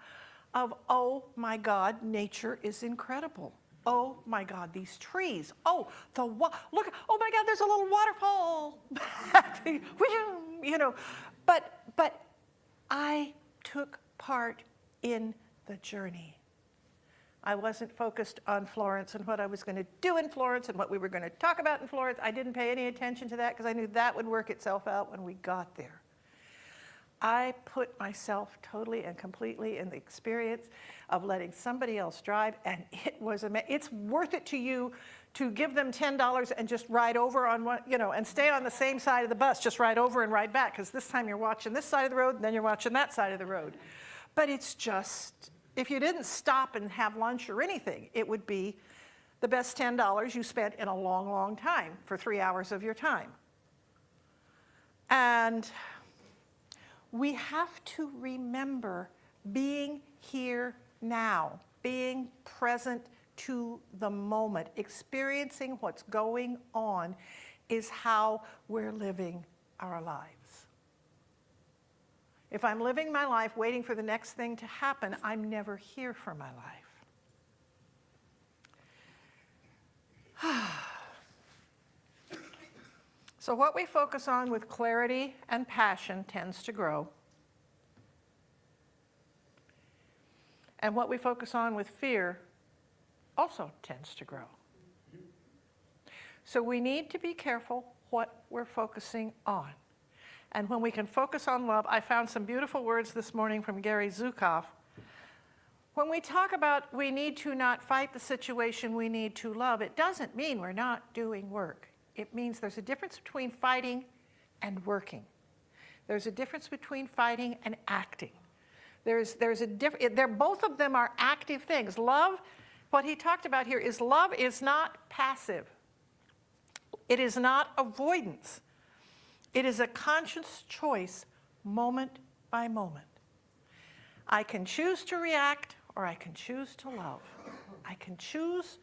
of, oh my God, nature is incredible. Oh my God, these trees. Oh, look, oh my God, there's a little waterfall. But I took part in the journey. I wasn't focused on Florence and what I was going to do in Florence and what we were going to talk about in Florence. I didn't pay any attention to that because I knew that would work itself out when we got there. I put myself totally and completely in the experience of letting somebody else drive, and it was it's worth it to you to give them $10 and just ride over on one, and stay on the same side of the bus, just ride over and ride back, because this time you're watching this side of the road and then you're watching that side of the road. But it's just, if you didn't stop and have lunch or anything, it would be the best $10 you spent in a long, long time for 3 hours of your time. And we have to remember being here now, being present to the moment, experiencing what's going on is how we're living our lives. If I'm living my life waiting for the next thing to happen, I'm never here for my life. So what we focus on with clarity and passion tends to grow. And what we focus on with fear also tends to grow. So we need to be careful what we're focusing on. And when we can focus on love, I found some beautiful words this morning from Gary Zukav. When we talk about we need to not fight the situation, we need to love, it doesn't mean we're not doing work. It means there's a difference between fighting and working. There's a difference between fighting and acting. There's a difference. Both of them are active things. Love, what he talked about here is love is not passive. It is not avoidance. It is a conscious choice, moment by moment. I can choose to react or I can choose to love. I can choose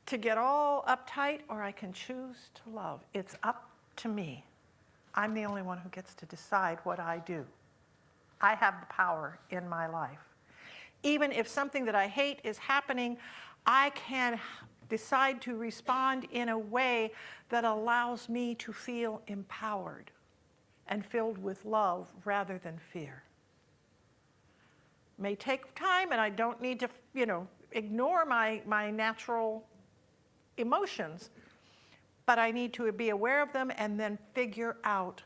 to get all uptight or I can choose to love. It's up to me. I'm the only one who gets to decide what I do. I have the power in my life. Even if something that I hate is happening, I can decide to respond in a way that allows me to feel empowered and filled with love rather than fear. It may take time, and I don't need to, ignore my natural emotions, but I need to be aware of them and then figure out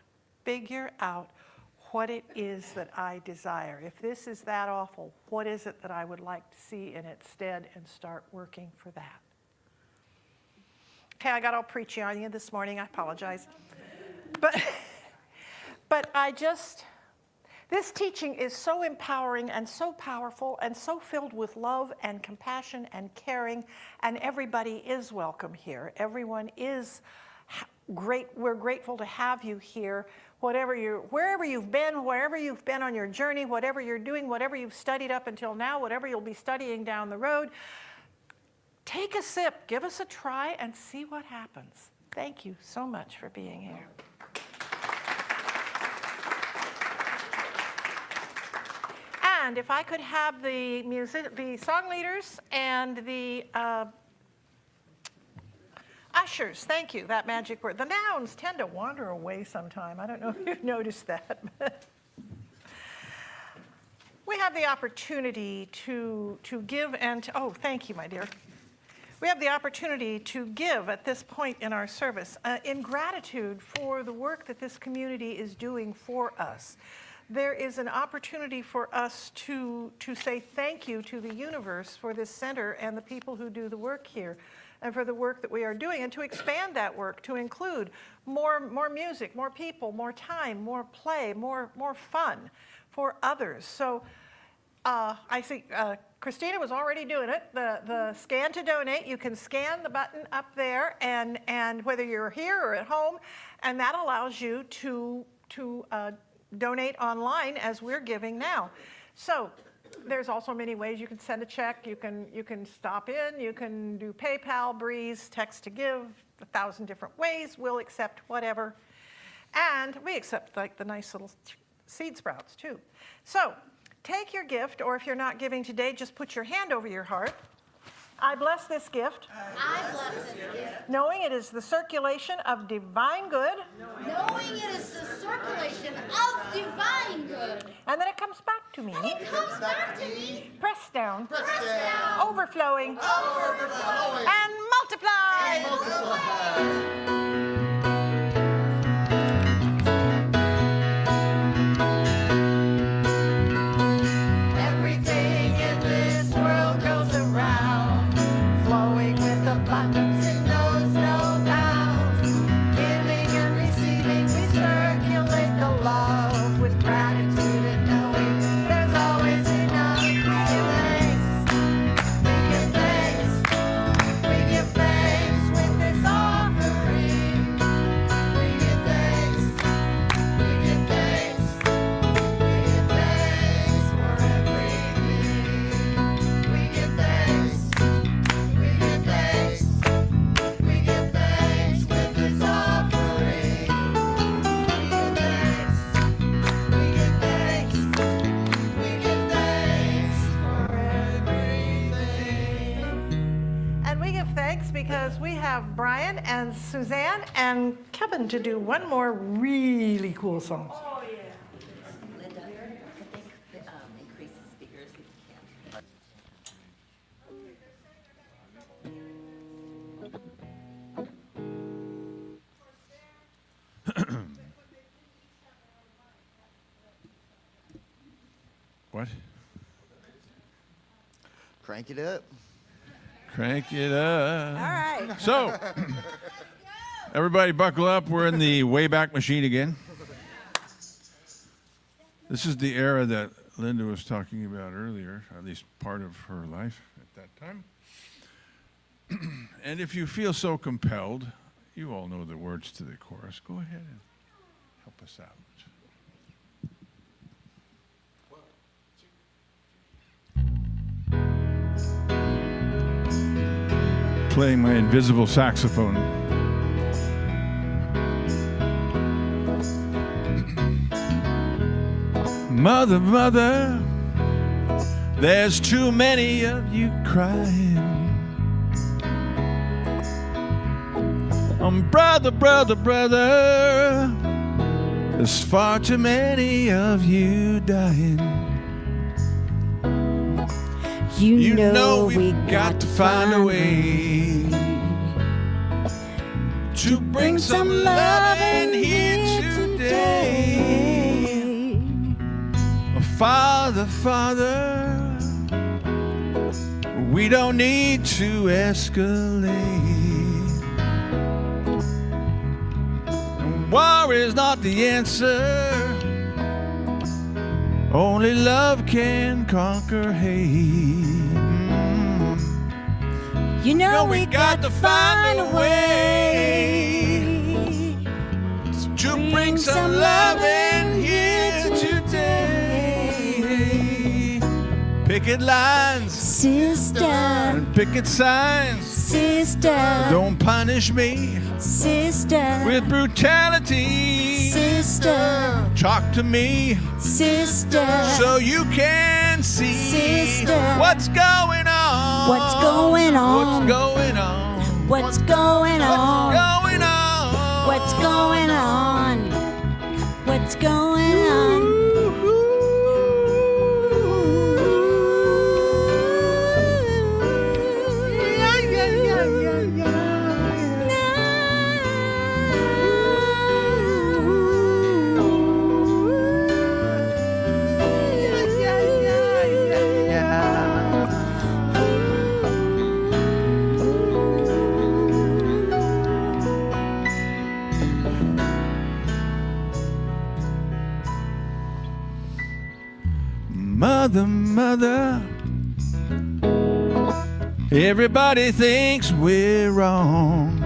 what it is that I desire. If this is that awful, what is it that I would like to see in its stead and start working for that? Okay, I got all preachy on you this morning. I apologize. But this teaching is so empowering and so powerful and so filled with love and compassion and caring, and everybody is welcome here. Everyone is great. We're grateful to have you here. Wherever you've been on your journey, whatever you're doing, whatever you've studied up until now, whatever you'll be studying down the road, take a sip, give us a try, and see what happens. Thank you so much for being here. And if I could have the song leaders and the ushers, thank you, that magic word. The nouns tend to wander away sometime. I don't know if you've noticed that. We have the opportunity to give and oh, thank you, my dear. We have the opportunity to give at this point in our service in gratitude for the work that this community is doing for us. There is an opportunity for us to say thank you to the universe for this center and the people who do the work here and for the work that we are doing, and to expand that work to include more music, more people, more time, more play, more fun for others. So I think Christina was already doing it. The scan to donate, you can scan the button up there, and whether you're here or at home, and that allows you to donate online as we're giving now. So there's also many ways you can send a check. You can stop in. You can do PayPal, Breeze, text to give, 1,000 different ways. We'll accept whatever. And we accept like the nice little seed sprouts too. So take your gift, or if you're not giving today, just put your hand over your heart. I bless this gift. I bless this gift. Knowing it is the circulation of divine good. Knowing it is the circulation of divine good. And then it comes back to me. And it comes back to me. Pressed down. Pressed down. Overflowing. Overflowing. And multiplied. Everything in this world goes around, flowing with abundance and knows no bounds. Giving and receiving, we circulate the love with gratitude and knowing there's always enough. We give thanks, we give thanks with this offering. We give thanks, we give thanks, we give thanks for everything. We give thanks, we give thanks, we give thanks with this offering. We give thanks, we give thanks, we give thanks for everything. And we give thanks because we have Brian and Suzanne and Kevin to do one more really cool song. Linda, I think increase the speakers if you can. What? Crank it up. Crank it up. All right. So, everybody buckle up. We're in the Wayback Machine again. This is the era that Linda was talking about earlier, at least part of her life at that time. And if you feel so compelled, you all know the words to the chorus. Go ahead and help us out. Playing my invisible saxophone. Mother, mother, there's too many of you crying. Brother, brother, brother, there's far too many of you dying. You know we got to find a way to bring some love in here today. Father, Father, we don't need to escalate. War is not the answer. Only love can conquer hate. You know we got to find a way to bring some love in here today. Picket lines, sister, and picket signs. Sister, Don't punish me sister, with brutality. Sister, Talk to me sister, so you can see Sister, what's going on. what's going on? What's going on? What's going on? Going on? What's going on? What's going on? Mother, mother, everybody thinks we're wrong.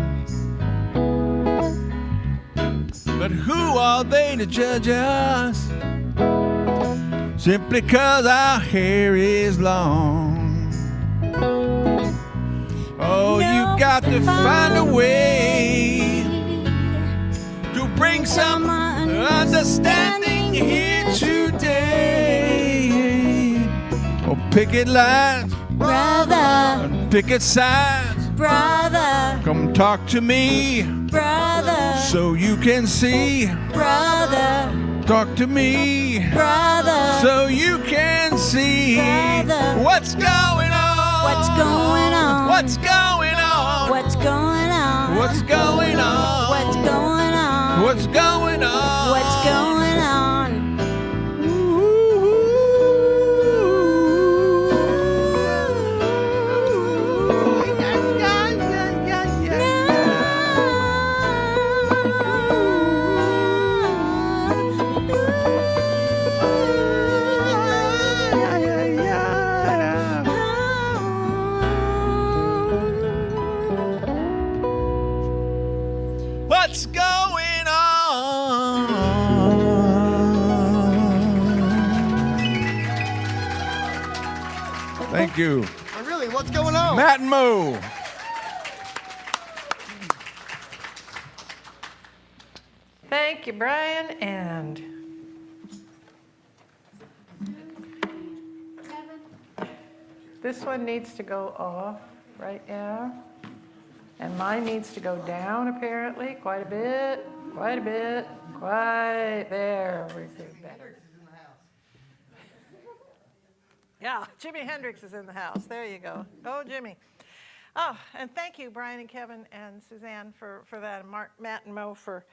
But who are they to judge us? Simply 'cause our hair is long. Oh, you got to find a way to bring some understanding here today. Oh, picket lines, Brother, picket signs. brother, Come talk to me brother, so you can see. brother, Talk to me brother, so you can see Brother. what's going on. what's going on? What's going on? What's going on? What's going on? What's going on? What's going on? What's going on? What's going on? Thank you. Oh, really? What's going on? Matt and Mo. Thank you, Brian. And this one needs to go off right now. And mine needs to go down, apparently, quite a bit, quite a bit, quite there. We do better. Yeah, Jimi Hendrix is in the house. There you go. Go, Jimmy. Oh, and thank you, Brian and Kevin and Suzanne for that, and Matt and Mo for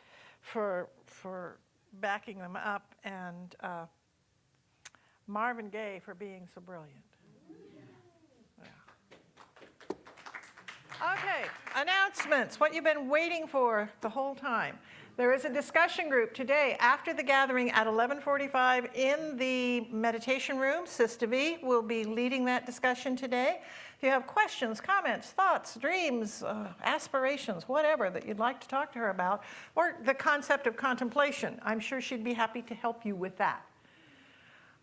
backing them up. And Marvin Gaye for being so brilliant. Yeah. Okay, announcements, what you've been waiting for the whole time. There is a discussion group today after the gathering at 11:45 in the meditation room. Sister V will be leading that discussion today. If you have questions, comments, thoughts, dreams, aspirations, whatever that you'd like to talk to her about, or the concept of contemplation, I'm sure she'd be happy to help you with that.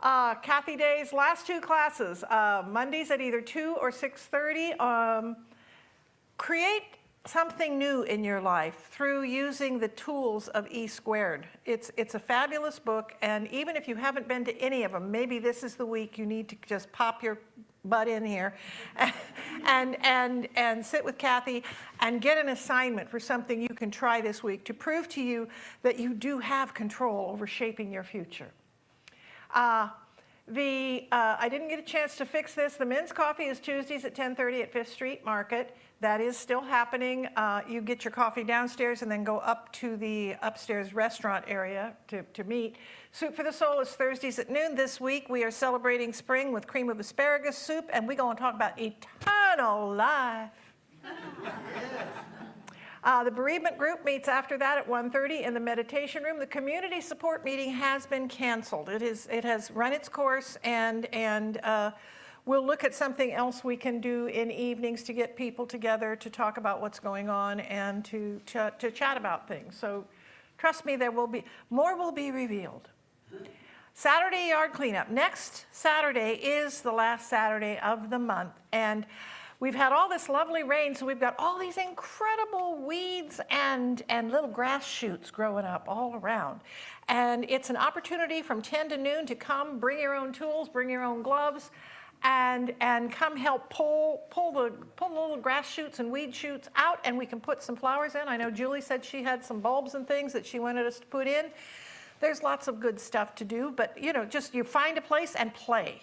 Kathy Day's last two classes, Mondays at either 2 or 6:30. Create something new in your life through using the tools of E Squared. It's a fabulous book, and even if you haven't been to any of them, maybe this is the week you need to just pop your butt in here and sit with Kathy and get an assignment for something you can try this week to prove to you that you do have control over shaping your future. I didn't get a chance to fix this. The men's coffee is Tuesdays at 10:30 at 5th Street Market. That is still happening. You get your coffee downstairs and then go up to the upstairs restaurant area to meet. Soup for the Soul is Thursdays at noon. This week we are celebrating spring with cream of asparagus soup, and we're going to talk about eternal life. The bereavement group meets after that at 1:30 in the meditation room. The community support meeting has been canceled. It has run its course, and we'll look at something else we can do in evenings to get people together to talk about what's going on and to chat about things. So trust me, more will be revealed. Saturday yard cleanup. Next Saturday is the last Saturday of the month, and we've had all this lovely rain, so we've got all these incredible weeds and little grass shoots growing up all around. And it's an opportunity from 10 to noon to come, bring your own tools, bring your own gloves, and come help pull the little grass shoots and weed shoots out, and we can put some flowers in. I know Julie said she had some bulbs and things that she wanted us to put in. There's lots of good stuff to do, but just you find a place and play.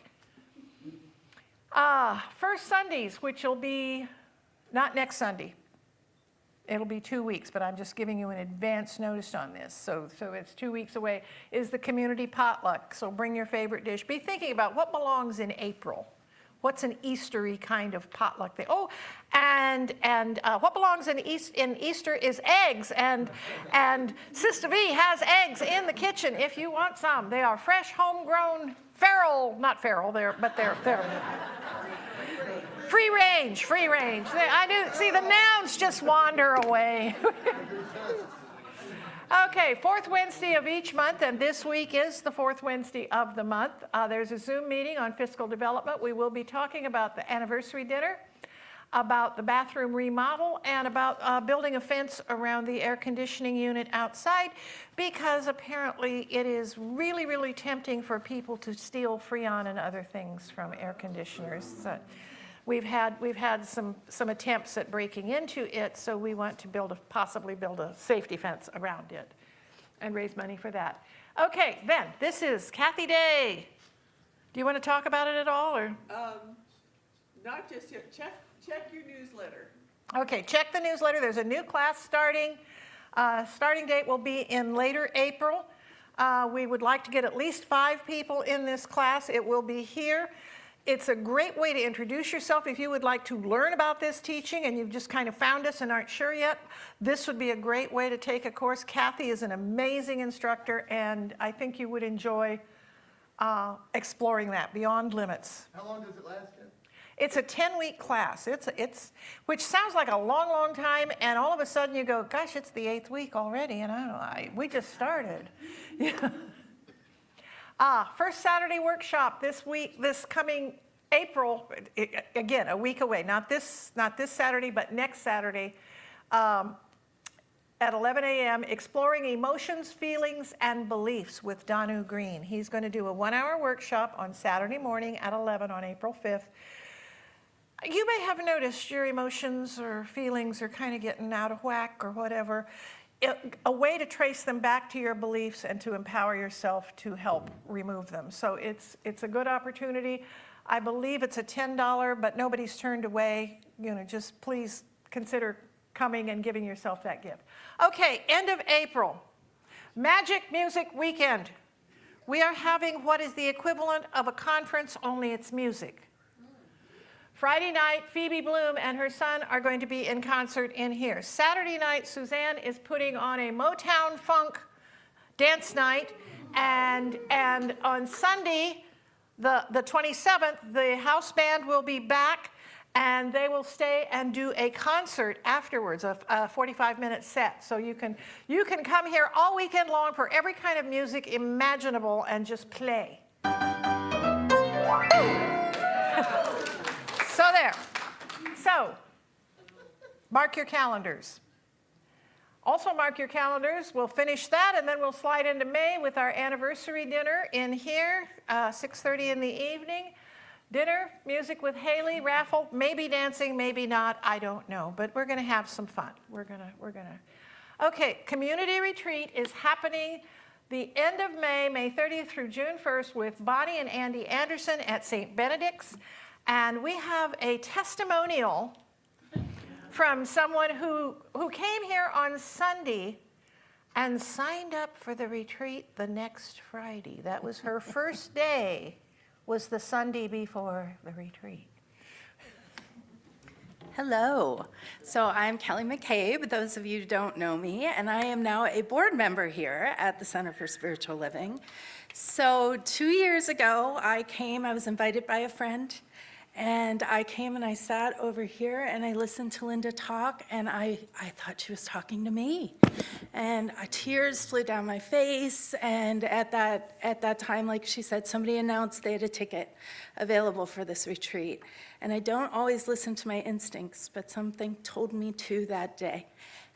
First Sundays, which will be not next Sunday. It'll be 2 weeks, but I'm just giving you an advance notice on this. So it's 2 weeks away, is the community potluck. So bring your favorite dish. Be thinking about what belongs in April. What's an Eastery kind of potluck thing? Oh, and what belongs in Easter is eggs. And Sister V has eggs in the kitchen if you want some. They are fresh, homegrown, not feral, they're free range. I do see the nouns just wander away. Okay, fourth Wednesday of each month, and this week is the fourth Wednesday of the month. There's a Zoom meeting on fiscal development. We will be talking about the anniversary dinner, about the bathroom remodel, and about building a fence around the air conditioning unit outside, because apparently it is really, really tempting for people to steal Freon and other things from air conditioners. So we've had some attempts at breaking into it, so we want to possibly build a safety fence around it and raise money for that. Okay, then, this is Kathy Day. Do you want to talk about it at all, or? Not just yet. Check your newsletter. Okay, check the newsletter. There's a new class starting. Starting date will be in later April. We would like to get at least 5 people in this class. It will be here. It's a great way to introduce yourself. If you would like to learn about this teaching and you've just kind of found us and aren't sure yet, this would be a great way to take a course. Kathy is an amazing instructor, and I think you would enjoy exploring that beyond limits. How long does it last? It's a 10-week class. It's which sounds like a long, long time, and all of a sudden you go, gosh, it's the 8th week already, and we just started. Yeah. First Saturday workshop this coming April, again, a week away. Not this Saturday, but next Saturday at 11 a.m., Exploring Emotions, Feelings, and Beliefs with Danu Green. He's going to do a 1-hour workshop on Saturday morning at 11 on April 5th. You may have noticed your emotions or feelings are kind of getting out of whack or whatever. A way to trace them back to your beliefs and to empower yourself to help remove them. So it's a good opportunity. I believe it's a $10, but nobody's turned away. Just please consider coming and giving yourself that gift. Okay, end of April. Magic Music Weekend. we are having what is the equivalent of a conference, only it's music. Friday night, Phoebe Bloom and her son are going to be in concert in here. Saturday night, Suzanne is putting on a Motown funk dance night. And on Sunday, the 27th, the house band will be back, and they will stay and do a concert afterwards, a 45-minute set. So you can come here all weekend long for every kind of music imaginable and just play. So there. So mark your calendars. Also mark your calendars. We'll finish that, and then we'll slide into May with our anniversary dinner in here, 6:30 in the evening. Dinner, music with Haley, raffle, maybe dancing, maybe not, I don't know, but we're gonna have some fun. We're gonna. Okay, community retreat is happening the end of May, May 30th through June 1st with Bonnie and Andy Anderson at St. Benedict's. And we have a testimonial from someone who came here on Sunday and signed up for the retreat the next Friday. That was her first day, was the Sunday before the retreat. Hello. So I'm Kelly McCabe, those of you who don't know me, and I am now a board member here at the Center for Spiritual Living. So 2 years ago, I was invited by a friend, and I came and I sat over here and I listened to Linda talk, and I thought she was talking to me. And tears flew down my face, and at that time, like she said, somebody announced they had a ticket available for this retreat. And I don't always listen to my instincts, but something told me to that day.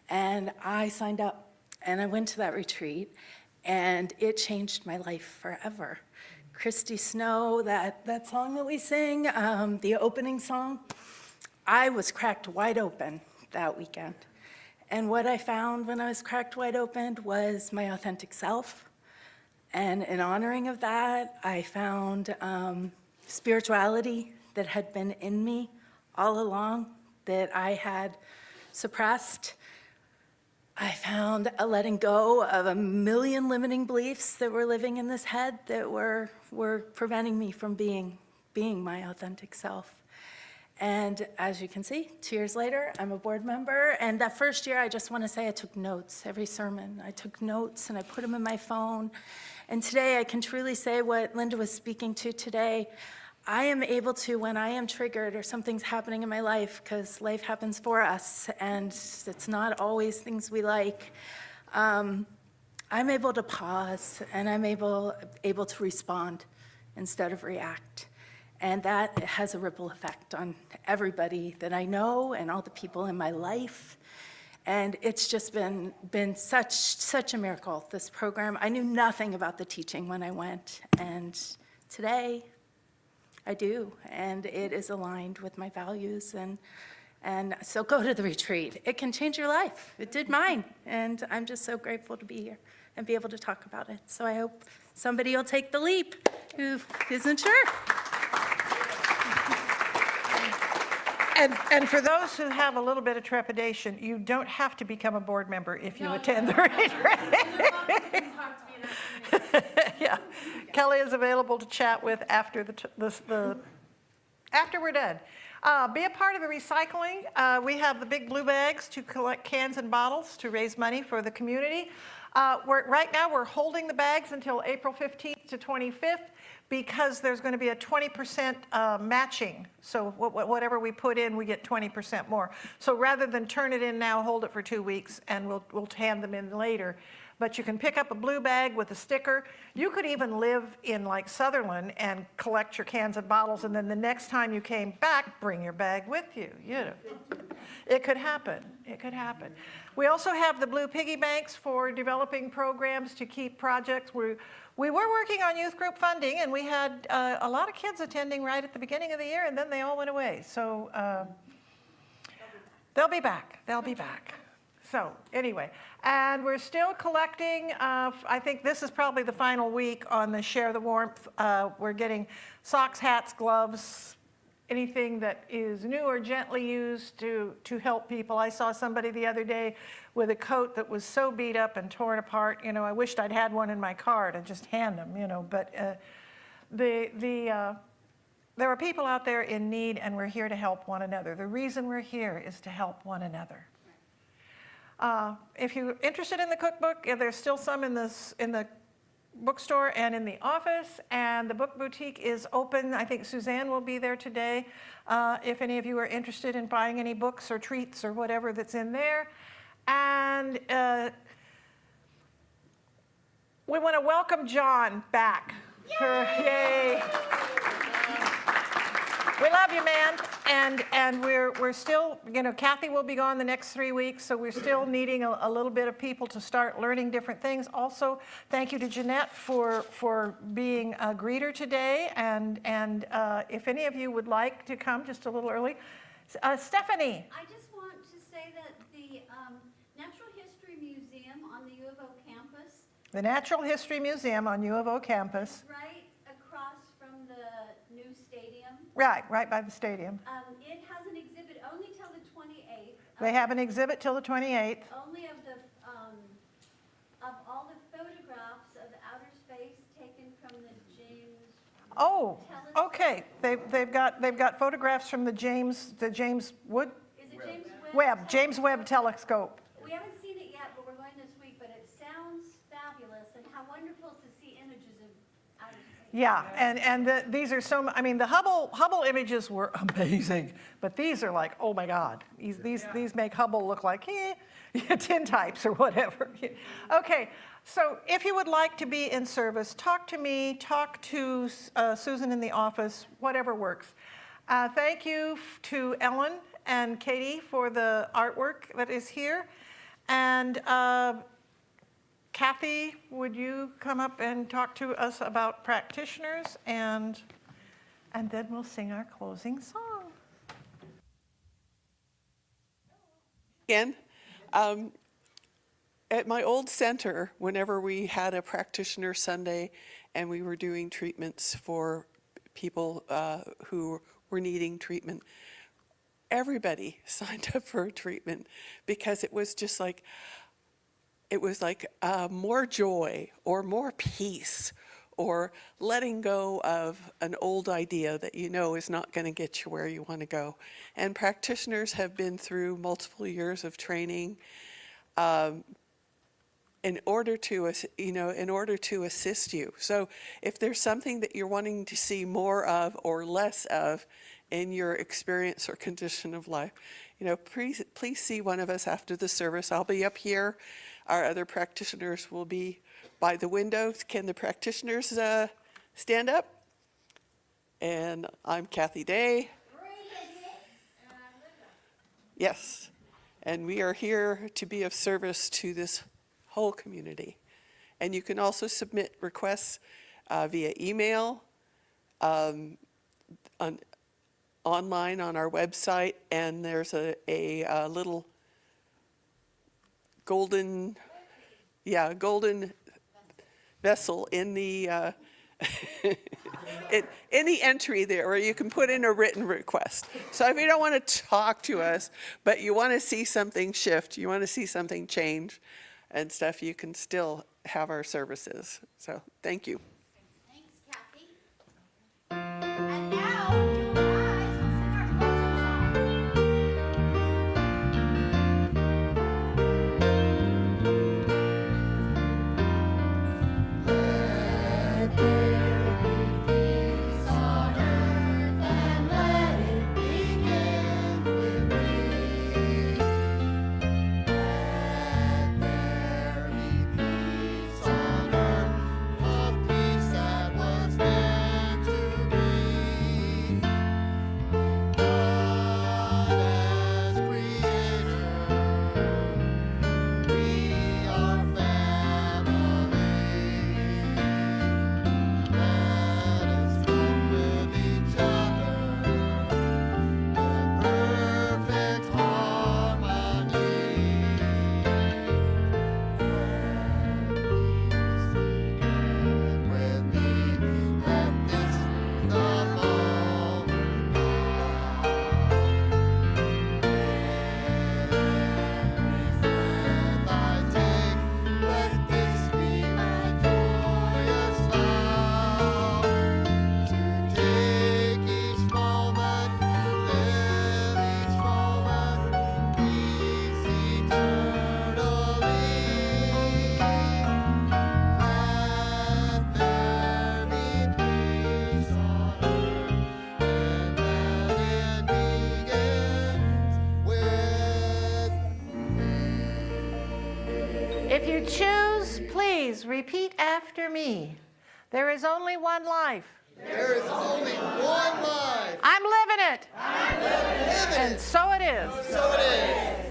And I signed up, and I went to that retreat, and it changed my life forever. Christy Snow, that song that we sing, the opening song, I was cracked wide open that weekend. And what I found when I was cracked wide open was my authentic self. And in honoring of that, I found spirituality that had been in me all along that I had suppressed. I found a letting go of a million limiting beliefs that were living in this head that were preventing me from being my authentic self. And as you can see, 2 years later, I'm a board member. And that first year, I just want to say I took notes every sermon. I took notes and I put them in my phone. And today, I can truly say what Linda was speaking to today. I am able to, when I am triggered or something's happening in my life, because life happens for us, and it's not always things we like, I'm able to pause, and I'm able to respond instead of react. And that has a ripple effect on everybody that I know and all the people in my life. And it's just been such a miracle, this program. I knew nothing about the teaching when I went, and today, I do, and it is aligned with my values, and so go to the retreat. It can change your life. It did mine, and I'm just so grateful to be here and be able to talk about it. So I hope somebody will take the leap who isn't sure. And for those who have a little bit of trepidation, you don't have to become a board member if you attend the retreat. Yeah, Kelly is available to chat with after after we're done. Be a part of the recycling. We have the big blue bags to collect cans and bottles to raise money for the community. Right now, we're holding the bags until April 15th to 25th because there's going to be a 20% matching. So whatever we put in, we get 20% more. So rather than turn it in now, hold it for 2 weeks, and we'll hand them in later. But you can pick up a blue bag with a sticker. You could even live in like Sutherland and collect your cans and bottles, and then the next time you came back, bring your bag with you. You know, it could happen. It could happen. We also have the blue piggy banks for developing programs to keep projects. We were working on youth group funding, and we had a lot of kids attending right at the beginning of the year, and then they all went away. So they'll be back. They'll be back. So anyway, and we're still collecting, I think this is probably the final week on the Share the Warmth. We're getting socks, hats, gloves, anything that is new or gently used to help people. I saw somebody the other day with a coat that was so beat up and torn apart. You know, I wished I'd had one in my car to just hand them, you know, but there are people out there in need, and we're here to help one another. The reason we're here is to help one another. If you're interested in the cookbook, there's still some in the bookstore and in the office, and the book boutique is open. I think Suzanne will be there today if any of you are interested in buying any books or treats or whatever that's in there. And we want to welcome John back. Yay! We love you, man. And we're still, you know, Kathy will be gone the next 3 weeks, so we're still needing a little bit of people to start learning different things. Also, thank you to Jeanette for being a greeter today. And if any of you would like to come just a little early, Stephanie. I just want to say that the Natural History Museum on the U of O campus, The Natural History Museum on U of O campus. right across from the new stadium, Right by the stadium. it has an exhibit only till the 28th. They have an exhibit till the 28th. Only of all the photographs of outer space taken from the James. Oh, Telescope. okay. They've got photographs from the James Wood Is it James Webb, James Webb Telescope. We haven't seen it yet, but we're going this week. But it sounds fabulous, and how wonderful to see images of outer space. Yeah, and these are I mean, the Hubble images were amazing, but these are like, oh my God. These make Hubble look like tintypes or whatever. Okay, so if you would like to be in service, talk to me, talk to Susan in the office, whatever works. Thank you to Ellen and Katie for the artwork that is here. And Kathy, would you come up and talk to us about practitioners, and then we'll sing our closing song. Again, at my old center, whenever we had a practitioner Sunday and we were doing treatments for people who were needing treatment, everybody signed up for a treatment because it was just like, it was like more joy or more peace or letting go of an old idea that you know is not going to get you where you want to go. And practitioners have been through multiple years of training in order to assist you. So if there's something that you're wanting to see more of or less of in your experience or condition of life, please see one of us after the service. I'll be up here. Our other practitioners will be by the windows. Can the practitioners stand up? And I'm Kathy Day. Yes, and we are here to be of service to this whole community. And you can also submit requests via email, online on our website, and there's a little golden vessel in the in the entry there where you can put in a written request. So if you don't want to talk to us, but you want to see something shift, you want to see something change and stuff, you can still have our services. So thank you. Thanks, Kathy. And now, you guys will sing our closing song. Let there be peace on earth, and let it begin with me. Let there be peace on earth, a peace that was meant to be. If you choose, please repeat after me. There is only one life. There is only one life. I'm living it. Live it. And so it is. So it is.